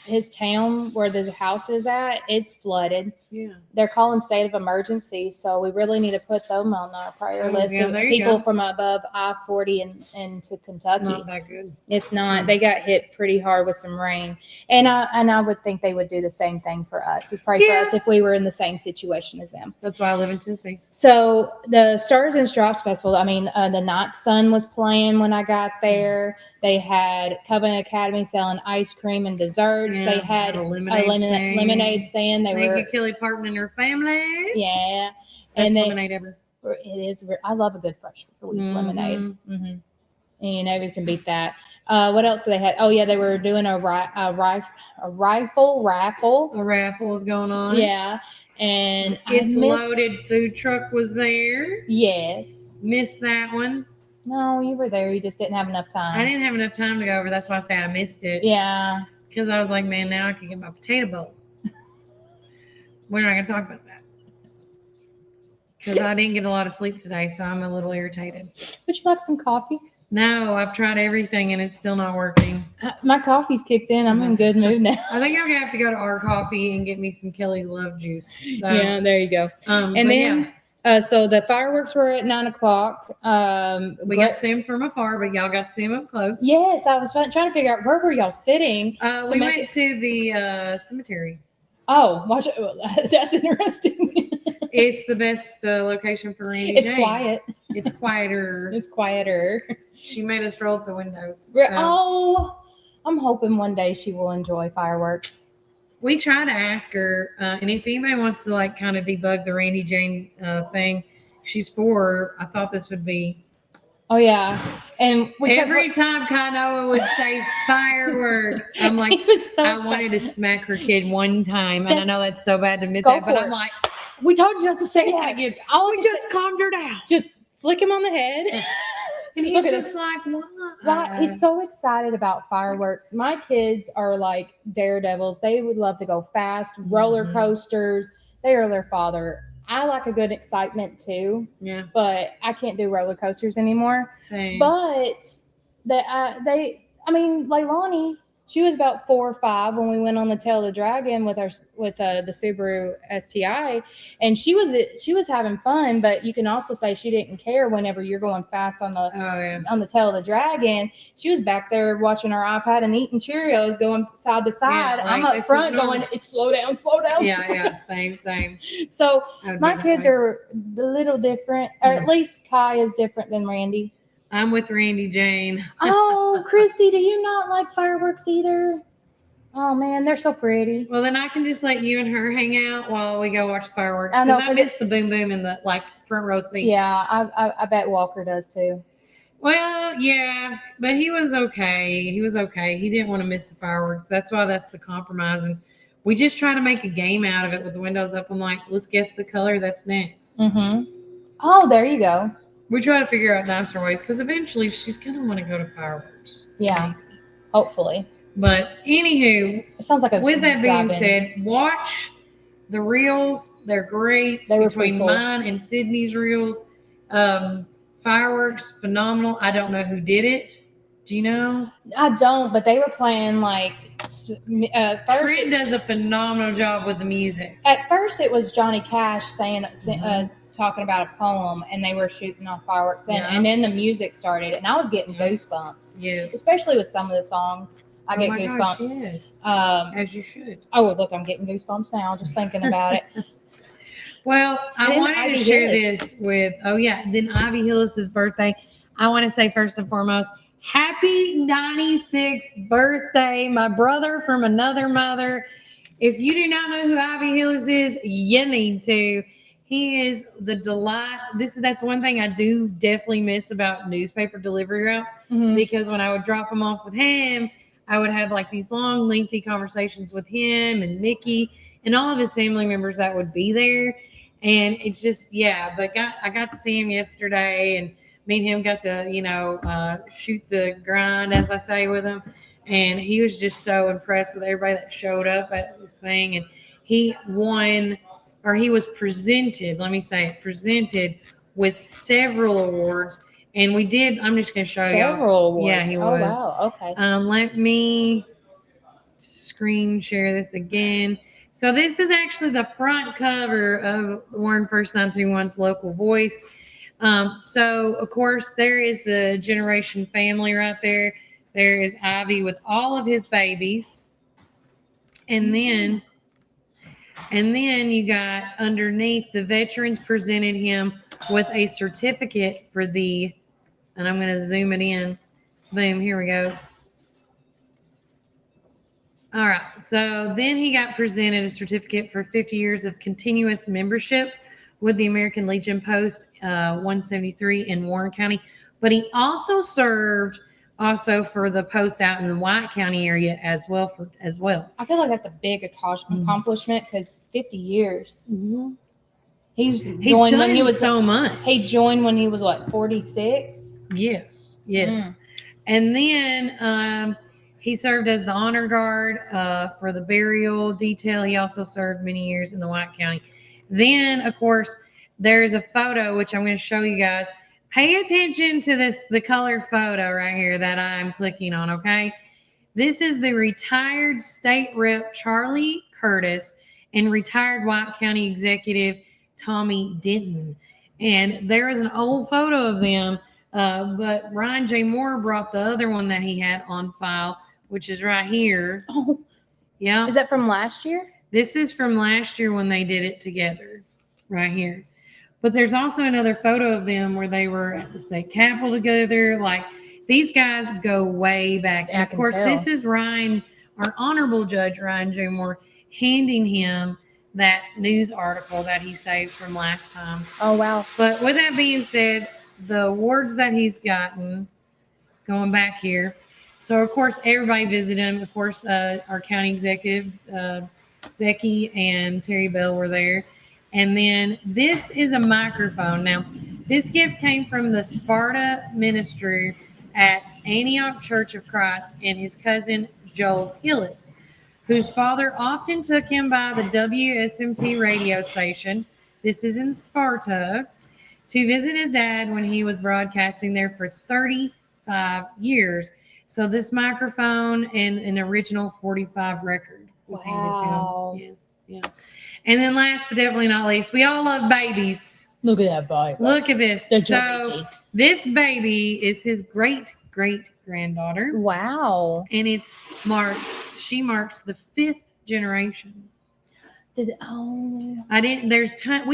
his town where the house is at, it's flooded. Yeah. They're calling state of emergency, so we really need to put them on our prior list of people from above I-40 and to Kentucky. It's not that good. It's not. They got hit pretty hard with some rain. And I would think they would do the same thing for us. It's probably for us if we were in the same situation as them. That's why I live in Tennessee. So the Stars and Stripes Festival, the Night Sun was playing when I got there. They had Covenant Academy selling ice cream and desserts. They had a lemonade stand. Thank you, Kelly Parton and her family. Yeah. Best and lemonade ever. It is. I love a good fresh release lemonade. Mm-hmm. And you never can beat that. What else did they had? Oh yeah, they were doing a rifle raffle. A raffle was going on. Yeah. And It's Loaded food truck was there. Yes. Missed that one. No, you were there. You just didn't have enough time. I didn't have enough time to go over. That's why I say I missed it. Yeah. Because I was like, man, now I can get my potato bowl. We're not going to talk about that. Because I didn't get a lot of sleep today, so I'm a little irritated. Would you like some coffee? No, I've tried everything and it's still not working. My coffee's kicked in. I'm in good mood now. I think I'm going to have to go to Our Coffee and get me some Kelly Love juice. So, yeah, there you go. And then... so the fireworks were at 9:00. We got to see them from afar, but y'all got to see them up close. Yes, I was trying to figure out where were y'all sitting. We went to the cemetery. Oh, watch it. That's interesting. It's the best location for Randy. It's quiet. It's quieter. It's quieter. She made us roll up the windows. So. Oh, I'm hoping one day she will enjoy fireworks. We try to ask her, and if anybody wants to kind of debug the Randy Jane thing, she's for. I thought this would be. Oh yeah, and every time Kanoa would say fireworks, I'm like, I wanted to smack her kid one time, and I know that's so bad to admit that, but I'm like, we told you not to say that again. We just calmed her down. Just flick him on the head. And he's just like, what? Right. He's so excited about fireworks. My kids are like daredevils. They would love to go fast, roller coasters. They are their father. I like a good excitement too. Yeah. But I can't do roller coasters anymore. Same. But Leilani, she was about 4 or 5 when we went on the Tail of the Dragon with the Subaru STI, and she was having fun. But you can also say she didn't care whenever you're going fast on the Tail of the Dragon. She was back there watching her iPad and eating Cheerios, going side to side. Yeah, I'm up front going, "It's slow down, slow down." Yeah, same. So my kids are a little different, or at least Kai is different than Randy. I'm with Randy Jane. Oh, Christy, do you not like fireworks either? Oh man, they're so pretty. Well, then I can just let you and her hang out while we go watch fireworks. I know, because I miss the boom boom in the front row seats. Yeah, I bet Walker does too. Well, yeah, but he was okay. He didn't want to miss the fireworks. That's why that's the compromise. And we just try to make a game out of it with the windows up. I'm like, let's guess the color that's next. Mm-hmm. Oh, there you go. We try to figure out nicer ways because eventually she's going to want to go to fireworks. Yeah, hopefully. But anywho, it sounds like with that being said, watch the reels, they're great. They were Between pretty cool. mine and Sydney's reels, fireworks, phenomenal. I don't know who did it. Do you know? I don't, but they were playing like Trent does a phenomenal job with the music. At first, it was Johnny Cash talking about a poem, and they were shooting off fireworks then. Yeah. And then the music started, and I was getting goosebumps. Yes. Especially with some of the songs. I get goosebumps. Gosh, yes. As you should. Oh, look, I'm getting goosebumps now just thinking about it. Well, I And wanted Ivy to share Hillis. this with, then Ivy Hillis's birthday. I want to say first and foremost, happy 96th birthday, my brother from another mother. If you do not know who Ivy Hillis is, you need to. He is the delight. That's one thing I do definitely miss about newspaper delivery routes, because when I would drop them off with him, I would have like these long, lengthy conversations with him and Mickey and all of his family members that would be there. And it's just, but I got to see him yesterday, and me and him got to, shoot the grind, as I say, with him. And he was just so impressed with everybody that showed up at this thing. And he was presented with several awards. And we did, I'm just going to show you. Several awards. Yeah, he Oh, was. wow. Okay. Let me screen share this again. So this is actually the front cover of Warren First 931's Local Voice. So of course there is the generation family right there. There is Ivy with all of his babies. And then you got underneath, the veterans presented him with a certificate for and I'm going to zoom it in. Boom, here we go. All right. So then he got presented a certificate for 50 years of continuous membership with the American Legion Post 173 in Warren County. But he also served for the post out in the White County area as well. I feel like that's a big accomplishment because 50 years. Mm-hmm. He's done when he was so much. He joined when he was 46? Yes. And then he served as the honor guard for the burial detail. He also served many years in the White County. Then, of course, there's a photo, which I'm going to show you guys. Pay attention to the color photo right here that I'm clicking on, okay? This is the retired state rep Charlie Curtis and retired White County executive Tommy Denton. And there is an old photo of them, but Ryan J. Moore brought the other one that he had on file, which is right here. Oh, yeah. Is that from last year? This is from last year when they did it together, right here. But there's also another photo of them where they were at the state capitol together. Like, these guys go way back. And of course, this is Ryan, our honorable judge, Ryan J. Moore, handing him that news article that he saved from last time. Oh, wow. But with that being said, the awards that he's gotten, going back here. So, of course, everybody visited him. Of course, our county executive, Becky and Terry Bell were there. And then this is a microphone. Now, this gift came from the Sparta minister at Antioch Church of Christ and his cousin, Joel Hillis, whose father often took him by the WSMT radio station. This is in Sparta, to visit his dad when he was broadcasting there for 35 years. So this microphone and an original 45 record was handed to him. Yeah. And then last but definitely not least, we all love babies. Look at that baby. Look at this. So this baby is his great-great-granddaughter. Wow. And she marks the 5th generation. We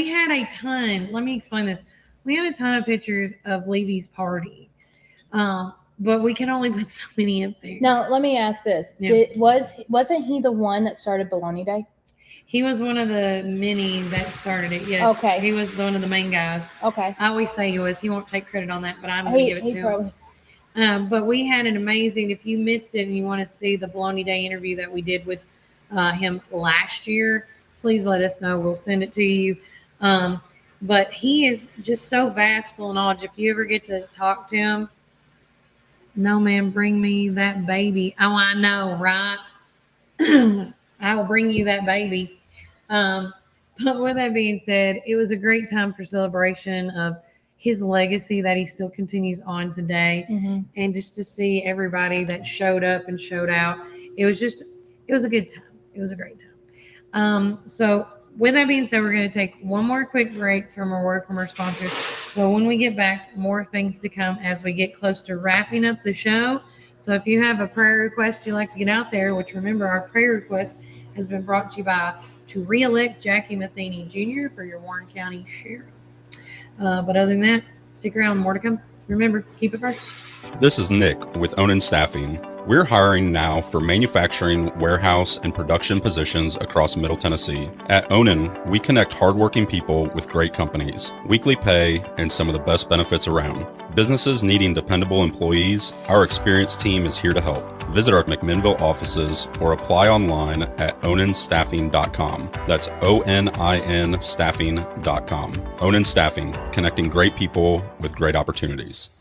had a ton. Let me explain this. We had a ton of pictures of Levy's party. But we can only put so many up there. Now, let me ask this. Yeah. Wasn't he the one that started Bologna Day? He was one of the many that started it, yes. Okay. He was one of the main guys. Okay. I always say he was. He won't take credit on that, but I'm going to give it to him. But we had an amazing, if you missed it and you want to see the Bologna Day interview that we did with him last year, please let us know. We'll send it to you. But he is just so vast, full of knowledge. If you ever get to talk to him, no, man, bring me that baby. Oh, I know, right? I will bring you that baby. But with that being said, it was a great time for celebration of his legacy that he still continues on today. Mhm. And just to see everybody that showed up and showed out, it was a good time. It was a great time. So with that being said, we're going to take one more quick break from a word from our sponsors. But when we get back, more things to come as we get close to wrapping up the show. So if you have a prayer request you'd like to get out there, which remember our prayer request has been brought to you by to re-elect Jackie Matheny Jr. for your Warren County Sheriff. But other than that, stick around, more to come. Remember, keep it first. This is Nick with Onan Staffing. We're hiring now for manufacturing, warehouse, and production positions across Middle Tennessee. At Onan, we connect hardworking people with great companies, weekly pay, and some of the best benefits around. Businesses needing dependable employees, our experienced team is here to help. Visit our McMinnville offices or apply online at onanstaffing.com. That's ONIN staffing.com. Onan Staffing, connecting great people with great opportunities.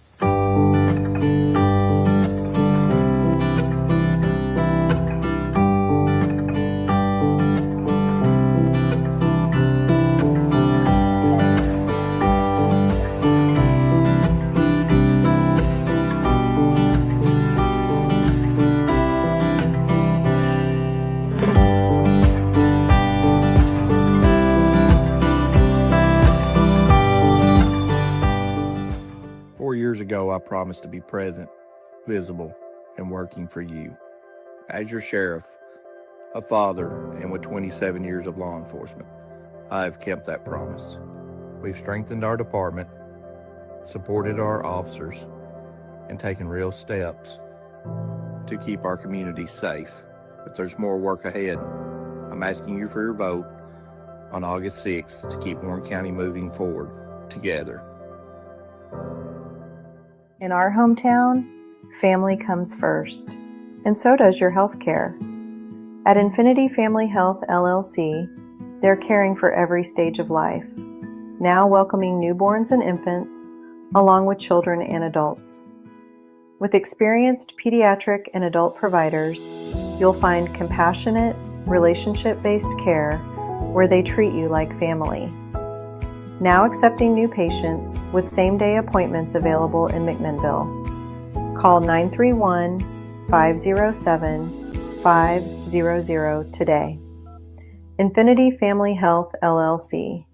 4 years ago, I promised to be present, visible, and working for you. As your sheriff, a father, and with 27 years of law enforcement, I have kept that promise. We've strengthened our department, supported our officers, and taken real steps to keep our community safe. But there's more work ahead. I'm asking you for your vote on August 6th to keep Warren County moving forward together. In our hometown, family comes first, and so does your health care. At Infinity Family Health LLC, they're caring for every stage of life, now welcoming newborns and infants, along with children and adults. With experienced pediatric and adult providers, you'll find compassionate, relationship-based care where they treat you like family. Now accepting new patients with same-day appointments available in McMinnville. Call 931-507-500 today. Infinity Family Health LLC,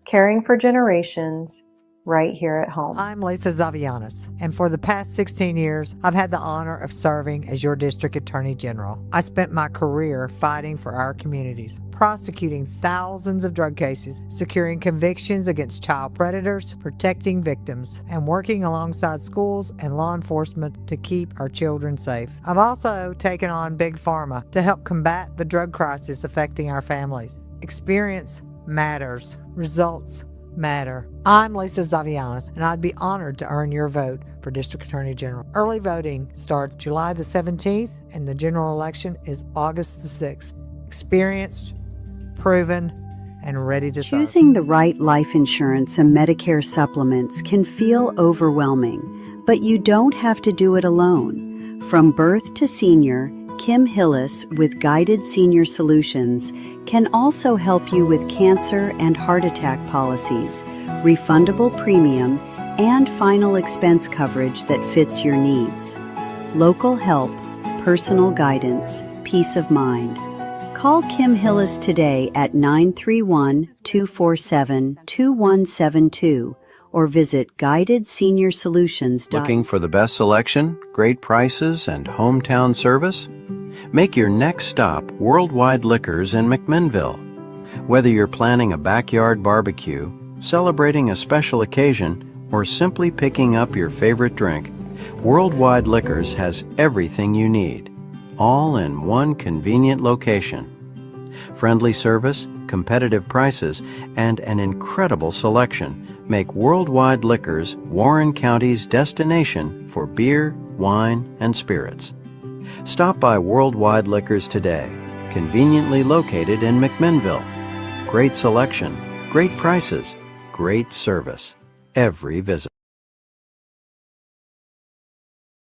caring for generations right here at home. I'm Lisa Zavianis, and for the past 16 years, I've had the honor of serving as your District Attorney General. I spent my career fighting for our communities, prosecuting thousands of drug cases, securing convictions against child predators, protecting victims, and working alongside schools and law enforcement to keep our children safe. I've also taken on Big Pharma to help combat the drug crisis affecting our families. Experience matters. Results matter. I'm Lisa Zavianis, and I'd be honored to earn your vote for District Attorney General. Early voting starts July the 17th, and the general election is August the 6th. Experienced, proven, and ready to serve. Choosing the right life insurance and Medicare supplements can feel overwhelming, but you don't have to do it alone. From birth to senior, Kim Hillis with Guided Senior Solutions can also help you with cancer and heart attack policies, refundable premium, and final expense coverage that fits your needs. Local help, personal guidance, peace of mind. Call Kim Hillis today at 931-247-2172 or visit guidedsenior-solutions.com. Looking for the best selection, great prices, and hometown service? Make your next stop Worldwide Liquors in McMinnville. Whether you're planning a backyard barbecue, celebrating a special occasion, or simply picking up your favorite drink, Worldwide Liquors has everything you need, all in one convenient location. Friendly service, competitive prices, and an incredible selection make Worldwide Liquors Warren County's destination for beer, wine, and spirits. Stop by Worldwide Liquors today, conveniently located in McMinnville. Great selection, great prices, great service. Every visit.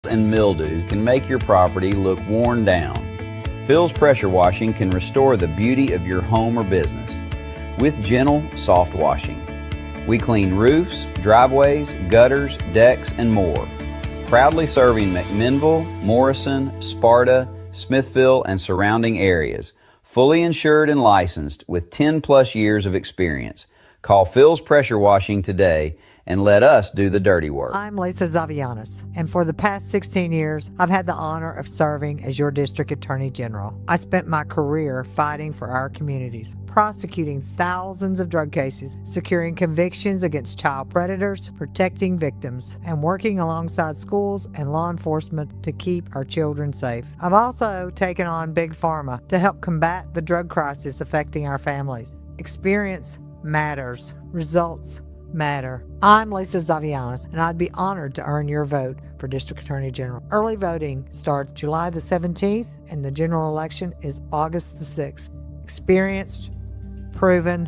And mildew can make your property look worn down. Phil's Pressure Washing can restore the beauty of your home or business. with gentle, soft washing. We clean roofs, driveways, gutters, decks, and more. Proudly serving McMinnville, Morrison, Sparta, Smithville, and surrounding areas. Fully insured and licensed with 10 plus years of experience. Call Phil's Pressure Washing today and let us do the dirty work. I'm Lisa Zavianis, and for the past 16 years, I've had the honor of serving as your District Attorney General. I spent my career fighting for our communities, prosecuting thousands of drug cases, securing convictions against child predators, protecting victims, and working alongside schools and law enforcement to keep our children safe. I've also taken on Big Pharma to help combat the drug crisis affecting our families. Experience matters. Results matter. I'm Lisa Zavianis, and I'd be honored to earn your vote for District Attorney General. Early voting starts July the 17th, and the general election is August the 6th. Experienced, proven,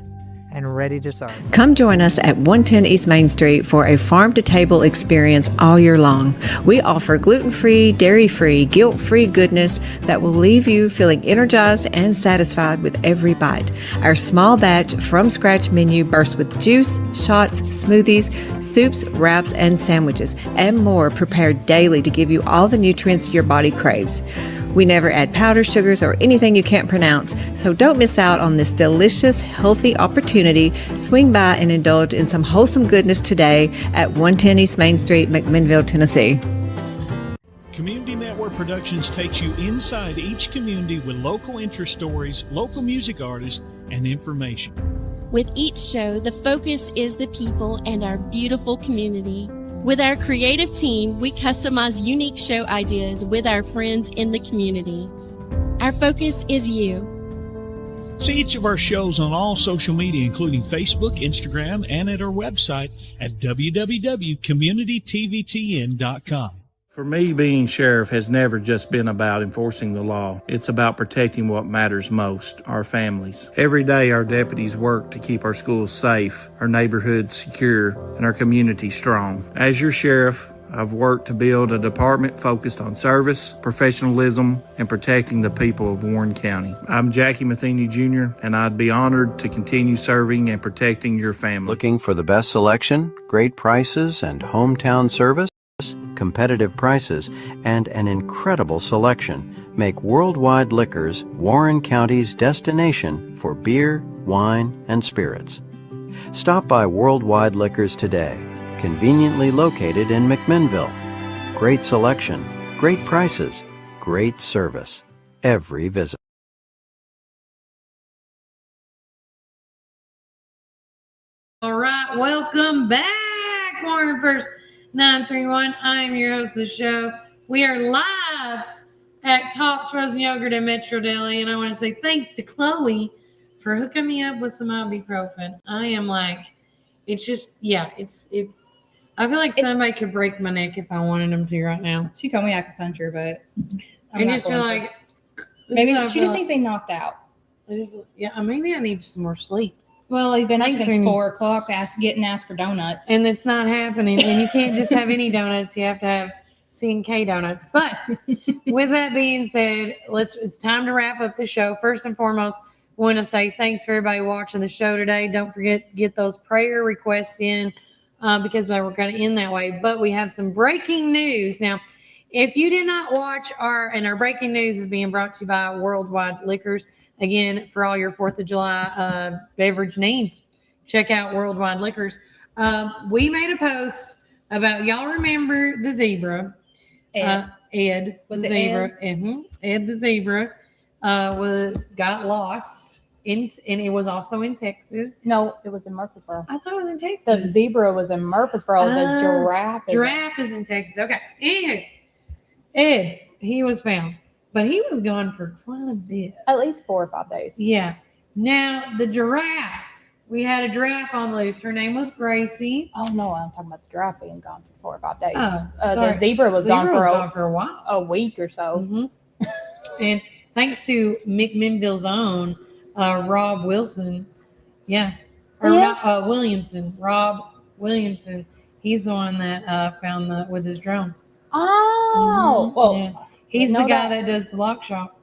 and ready to serve. Come join us at 110 East Main Street for a farm-to-table experience all year long. We offer gluten-free, dairy-free, guilt-free goodness that will leave you feeling energized and satisfied with every bite. Our small batch from-scratch menu bursts with juice, shots, smoothies, soups, wraps, and sandwiches, and more prepared daily to give you all the nutrients your body craves. We never add powder, sugars, or anything you can't pronounce, so don't miss out on this delicious, healthy opportunity. Swing by and indulge in some wholesome goodness today at 110 East Main Street, McMinnville, Tennessee. Community Network Productions takes you inside each community with local interest stories, local music artists, and information. With each show, the focus is the people and our beautiful community. With our creative team, we customize unique show ideas with our friends in the community. Our focus is you. See each of our shows on all social media, including Facebook, Instagram, and at our website at www.communitytvtn.com. For me, being sheriff has never just been about enforcing the law. It's about protecting what matters most, our families. Every day, our deputies work to keep our schools safe, our neighborhoods secure, and our community strong. As your sheriff, I've worked to build a department focused on service, professionalism, and protecting the people of Warren County. I'm Jackie Matheny Jr., and I'd be honored to continue serving and protecting your family. Looking for the best selection, great prices, and hometown service? Competitive prices, and an incredible selection make Worldwide Liquors Warren County's destination for beer, wine, and spirits. Stop by Worldwide Liquors today, conveniently located in McMinnville. Great selection, great prices, great service. Every visit. All right, welcome back, Warren First 931. I'm your host of the show. We are live at Tops Frozen Yogurt in Metro Deli, and I want to say thanks to Chloe for hooking me up with some ibuprofen. I am like, it's just, yeah, I feel like somebody could break my neck if I wanted them to right now. She told me I could punch her, but I just feel like maybe she just needs to be knocked out. Yeah, maybe I need some more sleep. Well, you've been up since 4 o'clock getting asked for donuts. And it's not happening. And you can't just have any donuts. You have to have C&K donuts. But with that being said, it's time to wrap up the show. First and foremost, I want to say thanks for everybody watching the show today. Don't forget to get those prayer requests in because we're going to end that way. But we have some breaking news. Now, if you did not watch our breaking news is being brought to you by Worldwide Liquors. Again, for all your 4th of July beverage needs, check out Worldwide Liquors. We made a post about, y'all remember the zebra? Ed Was the it zebra. Ed the zebra got lost, and it was also in Texas. No, it was in Murfreesboro. I thought it was in Texas. The zebra was in Murfreesboro. The giraffe is in Texas. Okay. Anywho, Ed, he was found. But he was gone for quite a bit. At least 4 or 5 days. Yeah. Now, the giraffe. We had a giraffe on loose. Her name was Gracie. Oh, no. I'm talking about the giraffe being gone for 4 or 5 days. Oh, the zebra was gone for a while. A week or so. Mm-hmm. And thanks to McMinnville's own Rob Wilson. Yeah. Not, Williamson. Rob Williamson. He's the one that found with his drone. Oh. Mm-hmm. Well, yeah. He's the guy that does the lock shop.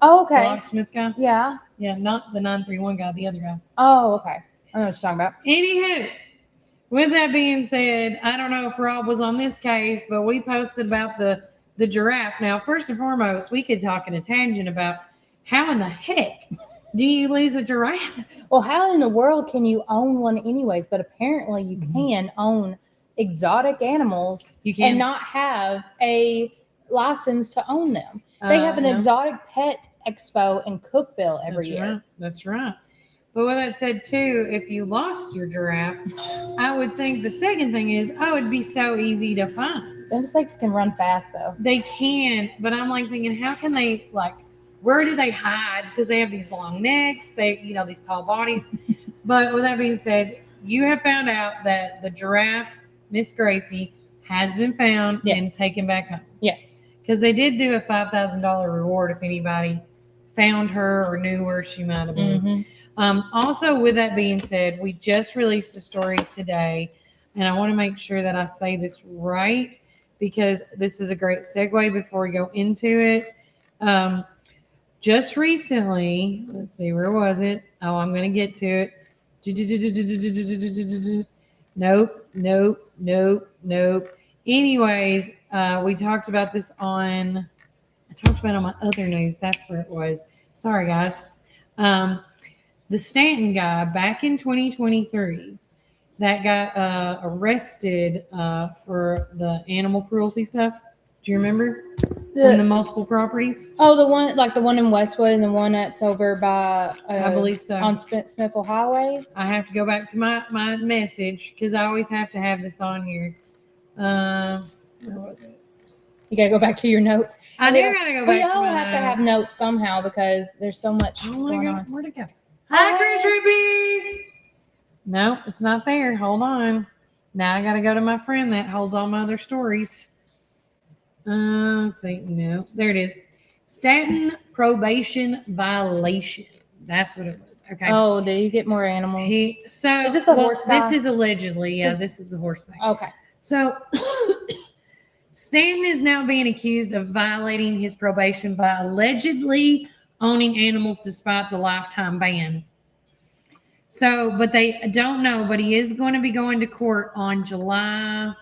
Oh, okay. The locksmith guy. Yeah. Yeah, not the 931 guy, the other guy. Oh, okay. I know what you're talking about. Anywho, with that being said, I don't know if Rob was on this case, but we posted about the giraffe. Now, first and foremost, we could talk in a tangent about how in the heck do you lose a giraffe? Well, how in the world can you own one anyways? But apparently you can own exotic animals and not have a license to own them. They have an exotic pet expo in Cookville every year. Right. That's right. But with that said, too, if you lost your giraffe, I would think the second thing is, it'd be so easy to find. Those things can run fast, though. They can, but I'm like thinking, how can they, where do they hide? Because they have these long necks, these tall bodies. But with that being said, you have found out that the giraffe, Miss Gracie, has been found and taken back home. Yes. Because they did do a $5,000 reward if anybody found her or knew where she might have been. Mm-hmm. Also, with that being said, we just released a story today, and I want to make sure that I say this right because this is a great segue before we go into it. Just recently, let's see, where was it? Oh, I'm going to get to it. Nope. Anyways, we talked about this I talked about it on my other news. That's where it was. Sorry, guys. The Stanton guy back in 2023 that got arrested for the animal cruelty stuff. Do you remember? From the multiple properties? Oh, the one in Westwood and the one that's over by I believe so. On Smithville Highway. I have to go back to my message because I always have to have this on here. Where was it? You gotta go back to your notes. I do gotta go back to my notes. We all have to have notes somehow because there's so much going on. Where'd it go? Hi, Chris Ruby. No, it's not there. Hold on. Now I gotta go to my friend that holds all my other stories. Let's see. No, there it is. Stanton probation violation. That's what it was. Okay. Oh, did you get more animals? Is this the horse guy? This is allegedly. Yeah, this is the horse thing. Okay. So Stanton is now being accused of violating his probation by allegedly owning animals despite the lifetime ban. So, but they don't know, but he is going to be going to court on July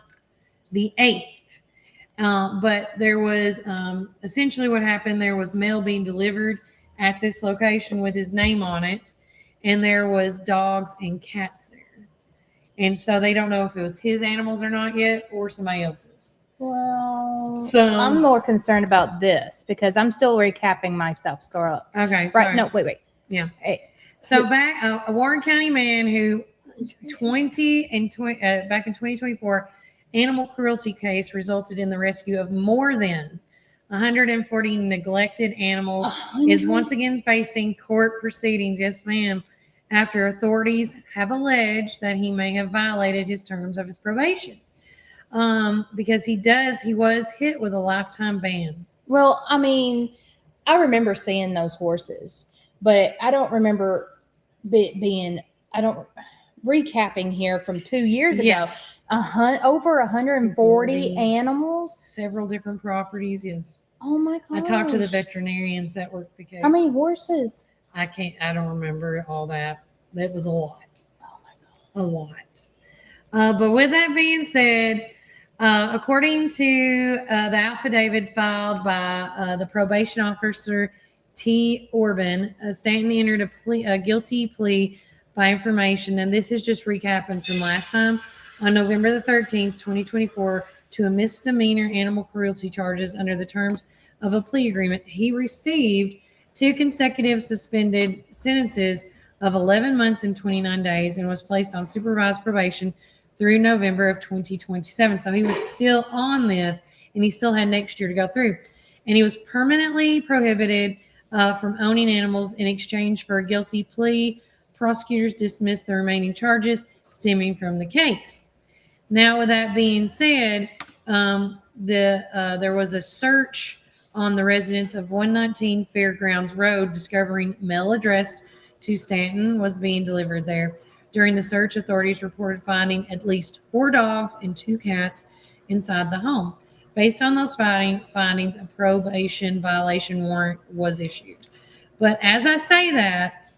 the 8th. But there was essentially what happened. There was mail being delivered at this location with his name on it, and there was dogs and cats there. And so they don't know if it was his animals or not yet, or somebody else's. Well, I'm more concerned about this because I'm still recapping myself. Scroll up. Okay. Right. Sorry. No, wait. Yeah. Hey. So back a Warren County man who back in 2024 animal cruelty case resulted in the rescue of more than 140 neglected animals is once again facing court proceedings. Yes, ma'am. After authorities have alleged that he may have violated his terms of his probation. Because he was hit with a lifetime ban. Well, I mean, I remember seeing those horses, but I don't remember recapping here from 2 years ago. Over 140 animals, several different properties. Yes. Oh my gosh. I talked to the veterinarians that worked the case. How many horses? I don't remember all that. That was a lot. Oh my God. A lot. But with that being said, according to the affidavit filed by the probation officer T. Orban, Stanton entered a guilty plea by information, and this is just recapping from last time, on November the 13th, 2024, to a misdemeanor animal cruelty charges under the terms of a plea agreement. He received 2 consecutive suspended sentences of 11 months and 29 days and was placed on supervised probation through November of 2027. So he was still on this, and he still had next year to go through. And he was permanently prohibited from owning animals in exchange for a guilty plea. Prosecutors dismissed the remaining charges stemming from the case. Now, with that being said, there was a search on the residence of 119 Fairgrounds Road, discovering mail addressed to Stanton was being delivered there. During the search, authorities reported finding at least 4 dogs and 2 cats inside the home. Based on those findings, a probation violation warrant was issued. But as I say that,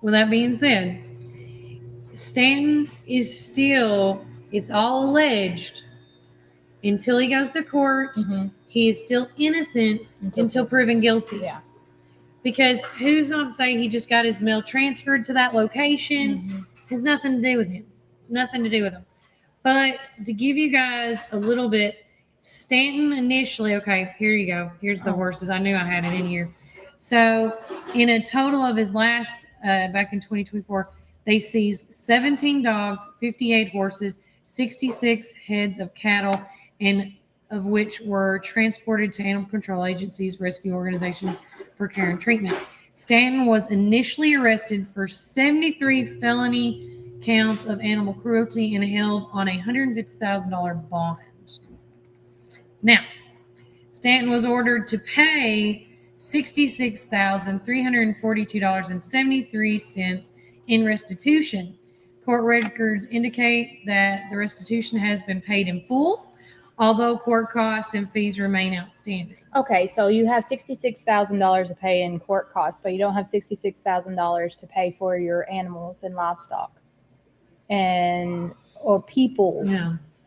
with that being said, Stanton is still, it's all alleged until he goes to court. He is still innocent until proven guilty. Yeah. Because who's not to say he just got his mail transferred to that location? Has nothing to do with him. Nothing to do with him. But to give you guys a little bit, Stanton initially, okay, here you go. Here's the horses. I knew I had it in here. So in a total of his last, back in 2024, they seized 17 dogs, 58 horses, 66 heads of cattle, and of which were transported to animal control agencies, rescue organizations for care and treatment. Stanton was initially arrested for 73 felony counts of animal cruelty and held on a $150,000 bond. Now, Stanton was ordered to pay $66,342.73 in restitution. Court records indicate that the restitution has been paid in full, although court costs and fees remain outstanding. Okay, so you have $66,000 to pay in court costs, but you don't have $66,000 to pay for your animals and livestock or people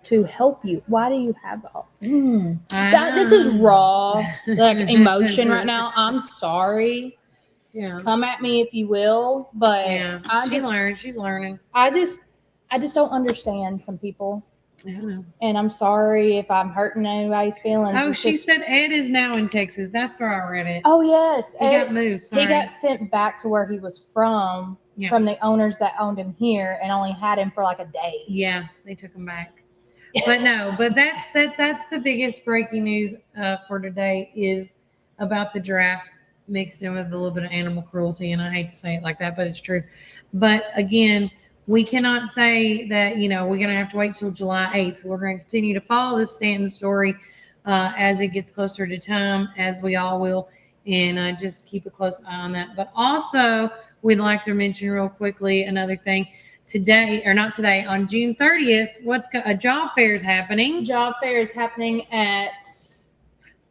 to help you. Why do you have this is raw emotion right now. I'm sorry. Yeah. Come at me if you will, but She's learning. I just don't understand some people. I know. And I'm sorry if I'm hurting anybody's feelings. Oh, she said Ed is now in Texas. That's where I read it. Oh, yes. He got moved. Sorry. He got sent back to where he was from the owners that owned him here and only had him for like a day. Yeah, they took him back. But no, but that's the biggest breaking news for today is about the giraffe mixed in with a little bit of animal cruelty. And I hate to say it like that, but it's true. But again, we cannot say that, we're going to have to wait till July 8th. We're going to continue to follow this Stanton story as it gets closer to time, as we all will, and just keep a close eye on that. But also, we'd like to mention real quickly another thing. On June 30th, a job fair is happening. Job fair is happening at,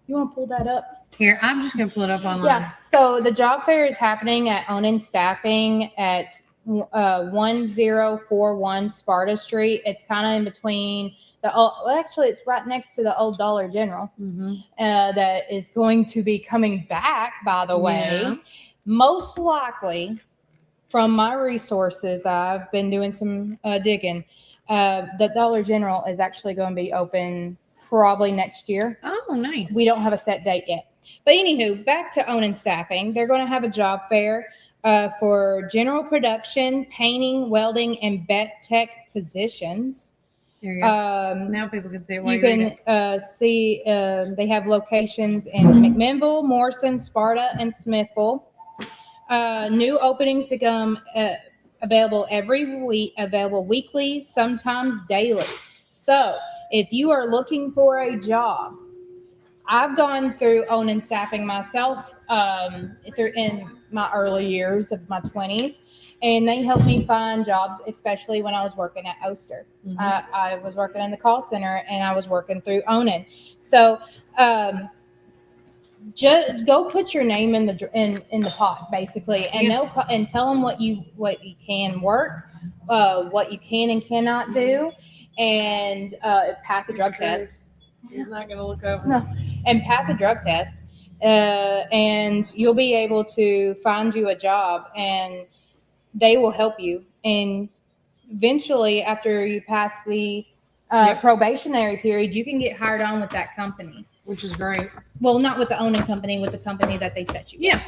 you want to pull that up? Here, I'm just going to pull it up online. Yeah, so the job fair is happening at Onan Staffing at 1041 Sparta Street. It's kind of in between it's right next to the old Dollar General. That is going to be coming back, by the way. Most likely, from my resources, I've been doing some digging. The Dollar General is actually going to be open probably next year. Oh, nice. We don't have a set date yet. But anywho, back to Onan Staffing. They're going to have a job fair for general production, painting, welding, and vet tech positions. There you go. Now people can see it. You can see they have locations in McMinnville, Morrison, Sparta, and Smithville. New openings become available weekly, sometimes daily. So if you are looking for a job, I've gone through Onan Staffing myself in my early years of my 20s, and they helped me find jobs, especially when I was working at Oster. I was working in the call center, and I was working through Onan. So just go put your name in the pot, basically, and and tell them what you can work, what you can and cannot do, and pass a drug test. He's not going to look over. No, and pass a drug test, and you'll be able to find you a job, and they will help you. And eventually, after you pass the probationary period, you can get hired on with that company, which is great. Well, not with the owning company, with the company that they set you. Yeah.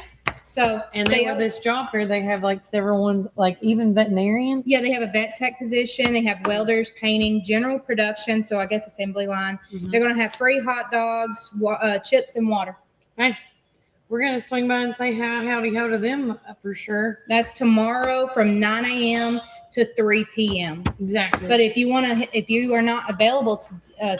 So, and they have this job fair. They have like several ones, like even veterinarian. Yeah, they have a vet tech position. They have welders, painting, general production. So I guess assembly line. They're going to have free hot dogs, chips, and water. Hey, we're going to swing by and say howdy ho to them for sure. That's tomorrow from 9 a.m. to 3 p.m. Exactly. But if you are not available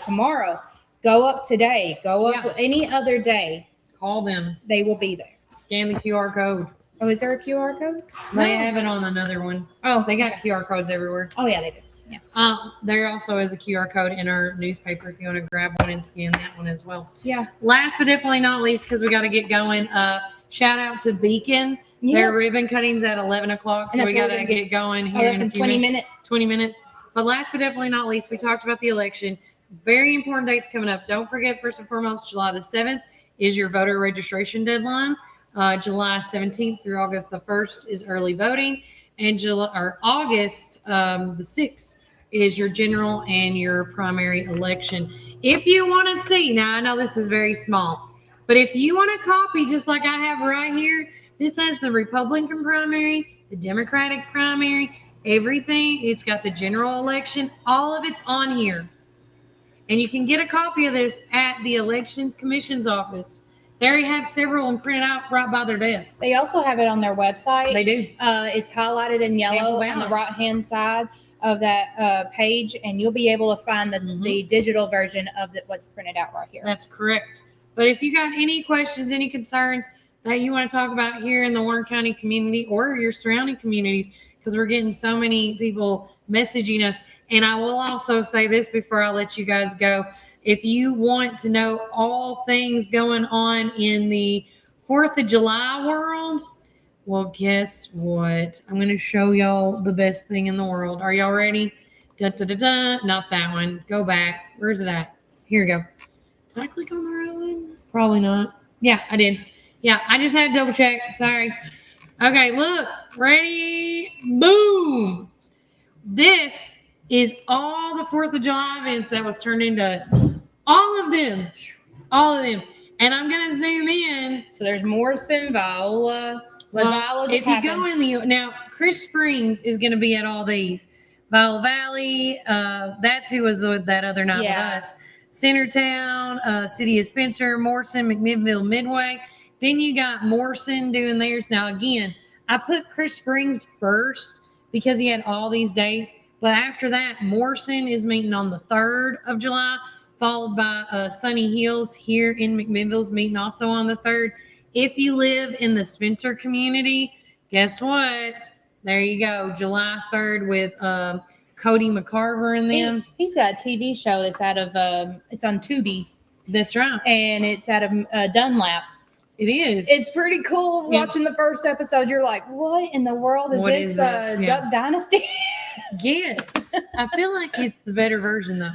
tomorrow, go up today. Go up any other day. Call them. They will be there. Scan the QR code. Oh, is there a QR code? They have it on another one. Oh, they got QR codes everywhere. Oh, yeah, they do. Yeah. There also is a QR code in our newspaper if you want to grab one and scan that one as well. Yeah. Last but definitely not least, because we got to get going, shout out to Beacon. Yes. Their ribbon cutting's at 11 o'clock, so we got to get going here in in a few 20 minutes. 20 minutes. But last but definitely not least, we talked about the election. Very important dates coming up. Don't forget, first and foremost, July the 7th is your voter registration deadline. July 17th through August the 1st is early voting. And August the 6th is your general and your primary election. If you want to see, now I know this is very small, but if you want a copy just like I have right here, this has the Republican primary, the Democratic primary, everything. It's got the general election. All of it's on here. And you can get a copy of this at the Elections Commission's office. They already have several and printed out right by their desk. They also have it on their website. They do. It's highlighted in yellow on the right-hand side of that page, and you'll be able to find the digital version of what's printed out right here. That's correct. But if you got any questions, any concerns that you want to talk about here in the Warren County community or your surrounding communities, because we're getting so many people messaging us. And I will also say this before I let you guys go. If you want to know all things going on in the 4th of July world, well, guess what? I'm going to show y'all the best thing in the world. Are y'all ready? Da, da, da, da. Not that one. Go back. Where's it at? Here we go. Did I click on the right one? Probably not. Yeah, I did. Yeah, I just had to double check. Sorry. Okay, look. Ready? Boom. This is all the 4th of July events that was turned into us. All of them. All of them. And I'm going to zoom in. So there's Morrison, Viola. Well, if you go in now, Chris Springs is going to be at all these. Viola Valley, that's who was with that other night with us. Centertown, City of Spencer, Morrison, McMinnville, Midway. Then you got Morrison doing theirs. Now, again, I put Chris Springs first because he had all these dates. But after that, Morrison is meeting on the 3rd of July, followed by Sunny Hills here in McMinnville's meeting also on the 3rd. If you live in the Spencer community, guess what? There you go. July 3rd with Cody McCarver and them. He's got a TV show that's out of, it's on Tubi. That's right. And it's out of Dunlap. It is. It's pretty cool watching the first episode. You're like, what in the world is this? Duck Dynasty? Yes. I feel like it's the better version though.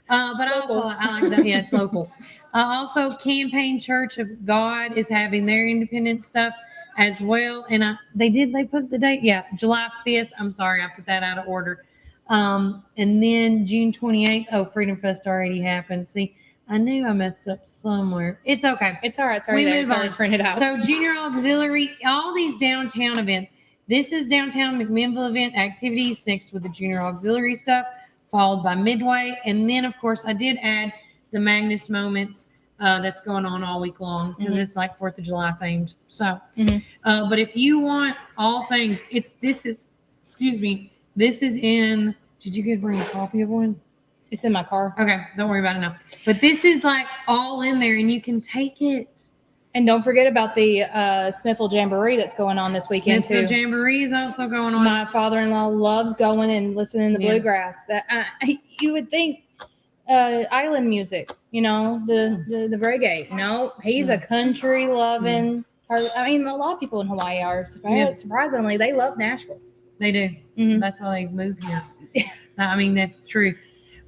But also I like that. Yeah, it's local. Also, Campaign Church of God is having their independent stuff as well. And they put the date. Yeah, July 5th. I'm sorry, I put that out of order. And then June 28th. Oh, Freedom Fest already happened. See, I knew I messed up somewhere. It's okay. It's all right. It's already there. It's already printed out. So Junior Auxiliary, all these downtown events. This is downtown McMinnville event activities next with the Junior Auxiliary stuff, followed by Midway. And then, of course, I did add the Magnus Moments that's going on all week long because it's like 4th of July themed. So, but if you want all things, this is in, did you bring a copy of one? It's in my car. Okay, don't worry about it now. But this is like all in there and you can take it. And don't forget about the Smithville Jamboree that's going on this weekend Smithville too. Jamboree is also going on. My father-in-law loves going and listening to bluegrass. That you would think island music, the reggae. No, he's a country loving. I mean, a lot of people in Hawaii are. Surprisingly, they love Nashville. They do. That's why they moved here. I mean, that's the truth.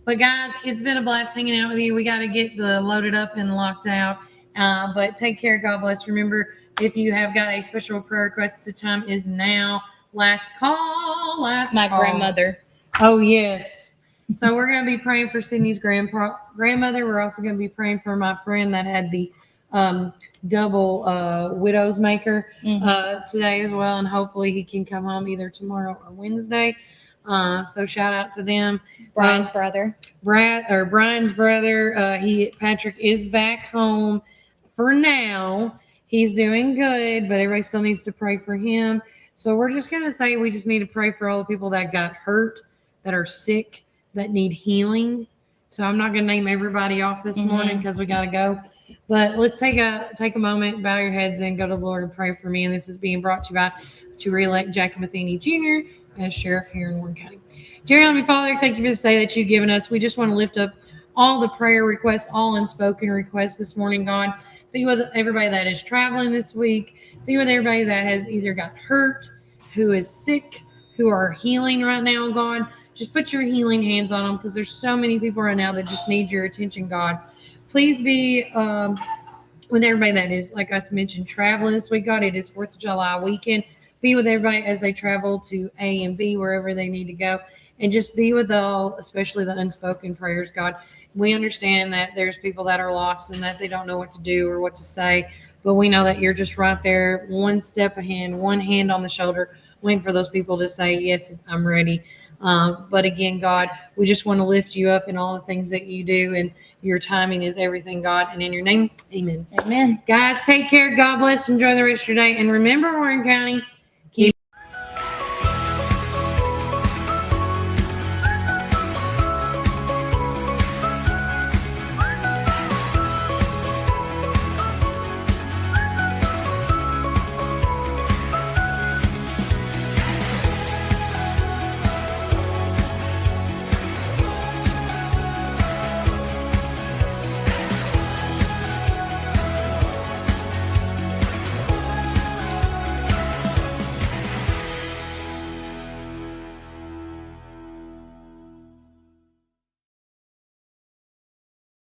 But guys, it's been a blast hanging out with you. We got to get loaded up and locked out. But take care. God bless. Remember, if you have got a special prayer request, the time is now. Last call. My grandmother. Oh, yes. So we're going to be praying for Sydney's grandmother. We're also going to be praying for my friend that had the double widow's maker today as well. And hopefully he can come home either tomorrow or Wednesday. So shout out to them. Brian's brother. Brian's brother. Patrick is back home for now. He's doing good, but everybody still needs to pray for him. So we're just going to say we just need to pray for all the people that got hurt, that are sick, that need healing. So I'm not going to name everybody off this morning because we got to go. But let's take a moment, bow your heads, and go to the Lord and pray for me. And this is being brought to you by to reelect Jackie Matheny Jr. as sheriff here in Warren County. Dear Heavenly Father, thank you for this day that you've given us. We just want to lift up all the prayer requests, all unspoken requests this morning, God. Be with everybody that is traveling this week. Be with everybody that has either got hurt, who is sick, who are healing right now, God. Just put your healing hands on them, because there's so many people right now that just need your attention, God. Please be with everybody that is, like I mentioned, traveling this week, God. It is 4th of July weekend. Be with everybody as they travel to A and B, wherever they need to go. And just be with all, especially the unspoken prayers, God. We understand that there's people that are lost and that they don't know what to do or what to say. But we know that you're just right there, one step ahead, one hand on the shoulder, waiting for those people to say, yes, I'm ready. But again, God, we just want to lift you up in all the things that you do, and your timing is everything, God. And in your name, amen. Amen. Guys, take care. God bless. Enjoy the rest of your day. And remember, Warren County,